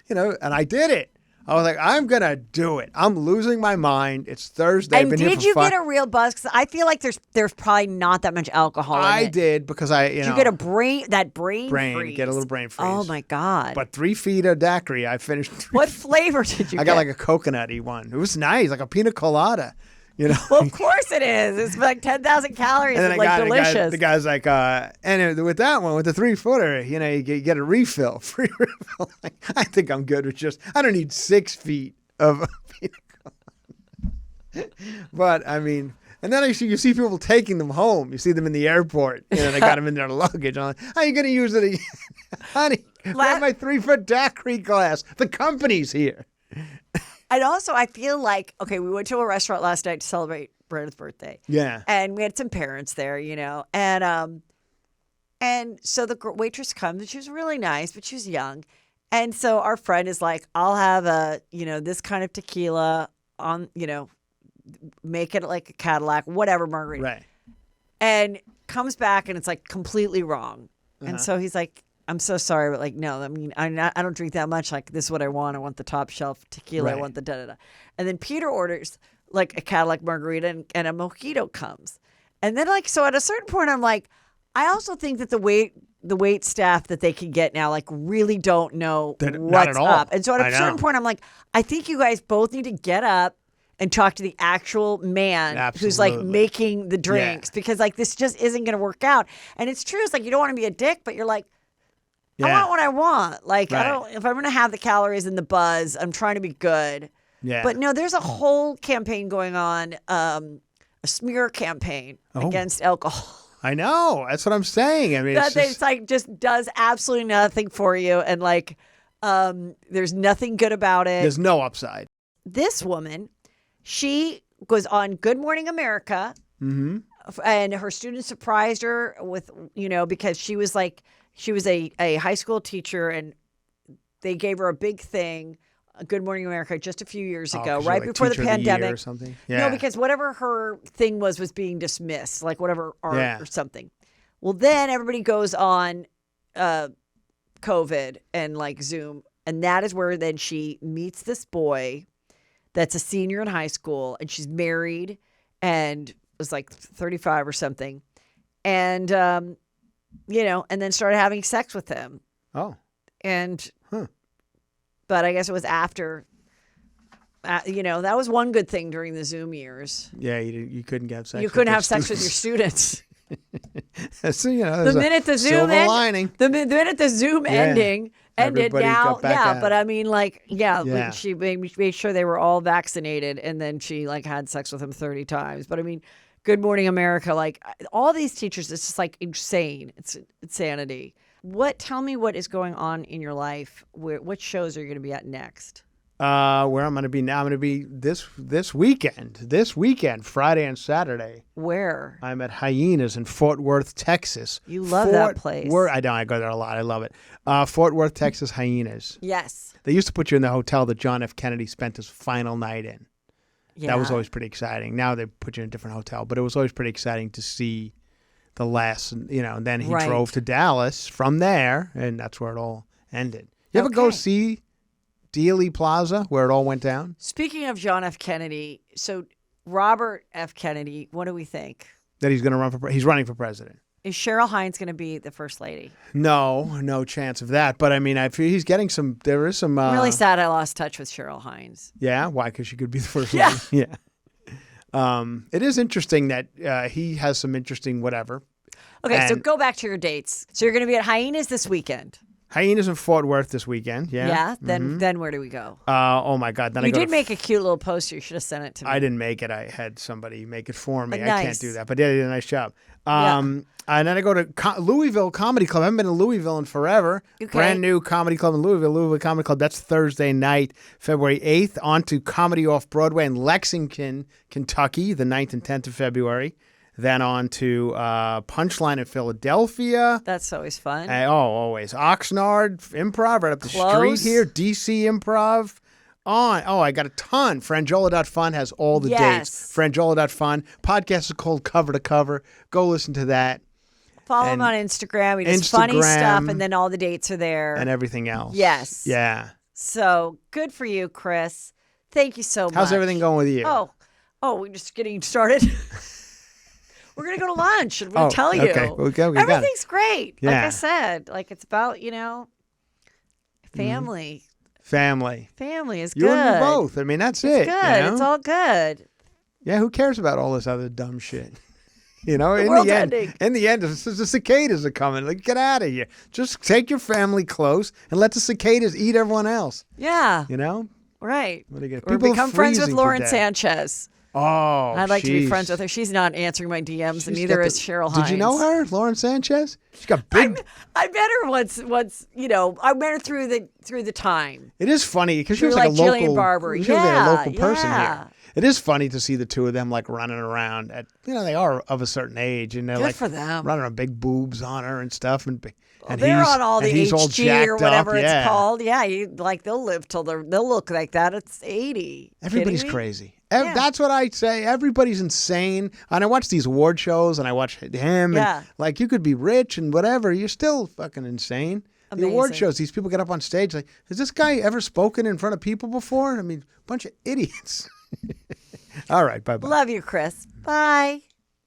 and I did it. I was like, I'm going to do it. I'm losing my mind. It's Thursday. And did you get a real buzz? Because I feel like there's probably not that much alcohol in it. I did because Did you get a brain freeze? Get a little brain freeze. Oh, my God. But 3 feet of daiquiri, I finished. What flavor did you get? I got like a coconutty one. It was nice, like a pina colada. Well, of course it is. It's like 10,000 calories. And then It's like delicious. the guy's like, with that one, with the 3-footer, you get a refill, free refill. I think I'm good with I don't need 6 feet of pina colada. But I mean, and then you see people taking them home. You see them in the airport. They got them in their luggage. I'm like, how are you going to use it again? Honey, I have my 3-foot daiquiri glass. The company's here. And also, I feel like, okay, we went to a restaurant last night to celebrate Brenna's birthday. Yeah. And we had some parents there, And so the waitress comes, and she was really nice, but she was young. And so our friend is like, I'll have this kind of tequila on, make it like a Cadillac, whatever margarita. Right. And comes back, and it's like completely wrong. And so he's like, I'm so sorry, but no, I mean, I don't drink that much. Like, this is what I want. I want the top shelf tequila. Right. I want the da-da-da. And then Peter orders like a Cadillac margarita and a mojito comes. And then so at a certain point, I'm like, I also think that the wait staff that they can get now, really don't know what's up. And so at a certain point, I'm like, I think you guys both need to get up and talk to the actual man who's making the drinks because this just isn't going to work out. And it's true. It's you don't want to be a dick, but you're like, I want what I want. Right. I don't. If I'm going to have the calories and the buzz, I'm trying to be good. Yeah. But no, there's a whole campaign going on, a smear campaign against alcohol. I know. That's what I'm saying. I mean, it's just does absolutely nothing for you, and there's nothing good about it. There's no upside. This woman, she was on Good Morning America, and her students surprised her with because she was a high school teacher, and they gave her a big thing, Good Morning America, just a few years ago, right before the pandemic. Or something? Yeah. No, because whatever her thing was being dismissed, whatever art or something. Well, then everybody goes on COVID and Zoom, and that is where then she meets this boy that's a senior in high school, and she's married and was 35 or something, and and then started having sex with him. Oh. And, but I guess it was after, that was one good thing during the Zoom years. Yeah, you couldn't have sex. You couldn't have sex with your students. So, the minute the Zoom lining. The minute the Zoom ended Everybody now, got back at but it. I mean, she made sure they were all vaccinated, and then she had sex with him 30 times. But I mean, Good Morning America, all these teachers, it's just insane. It's insanity. Tell me what is going on in your life? What shows are you going to be at next? Where I'm going to be now? I'm going to be this weekend, Friday and Saturday. Where? I'm at Hyenas in Fort Worth, Texas. You love that place. I know. I go there a lot. I love it. Fort Worth, Texas, Hyenas. Yes. They used to put you in the hotel that John F. Kennedy spent his final night in. Yeah. That was always pretty exciting. Now they put you in a different hotel, but it was always pretty exciting to see the last, and then he drove to Dallas from there, and that's where it all ended. You ever go see Dealey Plaza, where it all went down? Speaking of John F. Kennedy, so Robert F. Kennedy, what do we think? That he's going to run he's running for president. Is Cheryl Hines going to be the first lady? No chance of that. But I mean, I feel he's getting there is some. I'm really sad I lost touch with Cheryl Hines. Yeah? Why? Because she could be the first lady. Yeah. It is interesting that he has some interesting whatever. Okay, so go back to your dates. So you're going to be at Hyenas this weekend. Hyenas in Fort Worth this weekend. Yeah. Yeah. Then where do we go? Oh my God! Then you did make a cute little poster. You should have sent it to me. I didn't make it. I had somebody make it for me. Nice. I can't do that, but they did a nice job. And then I go to Louisville Comedy Club. I haven't been to Louisville in forever. Okay. Brand new comedy club in Louisville Comedy Club. That's Thursday night, February 8th. On to Comedy Off Broadway in Lexington, Kentucky, the 9th and 10th of February. Then on to Punchline in Philadelphia. That's always fun. Always. Oxnard Improv right up the street here. DC Improv. I got a ton. Franjola.fun has all the dates. Franjola.fun. Podcast is called Cover to Cover. Go listen to that. Follow him on Instagram. He does funny stuff, and then all the dates are there. And everything else. Yes. Yeah. So good for you, Chris. Thank you so much. How's everything going with you? We're just getting started. We're going to go to lunch. I'm going to tell you. Okay. We Everything's great. Yeah. Like I said, it's about, family. Family. Family is good. You and me both. I mean, that's it. It's good. It's all good. Yeah, who cares about all this other dumb shit? In world's the end, ending. the cicadas are coming. Like, get out of here. Just take your family close and let the cicadas eat everyone else. Yeah. What Right. do you get? Or People become friends with freezing to Lauren death. Sanchez. Oh, I'd like to be friends with her. She's not answering my DMs, and neither is Cheryl Hines. Did you know her, Lauren Sanchez? She's got big. I met her once. I met her through the time. It is funny because she Through, was like a local. Jillian Barber. She was like a local Yeah, person yeah. here. It is funny to see the two of them running around at. They are of a certain age, and they're Good for them. running around big boobs on her and stuff, and they're on all the he's all HG or jacked whatever up. it's called. Yeah, they'll live till they'll look like that. It's 80. Everybody's Kidding me? crazy. Yeah. That's what I say. Everybody's insane. And I watch these award shows, and I watch him. Yeah. And you could be rich and whatever. You're still fucking insane. The award Amazing. shows, these people get up on stage like, has this guy ever spoken in front of people before? I mean, bunch of idiots. All right. Bye-bye. Love you, Chris. Bye.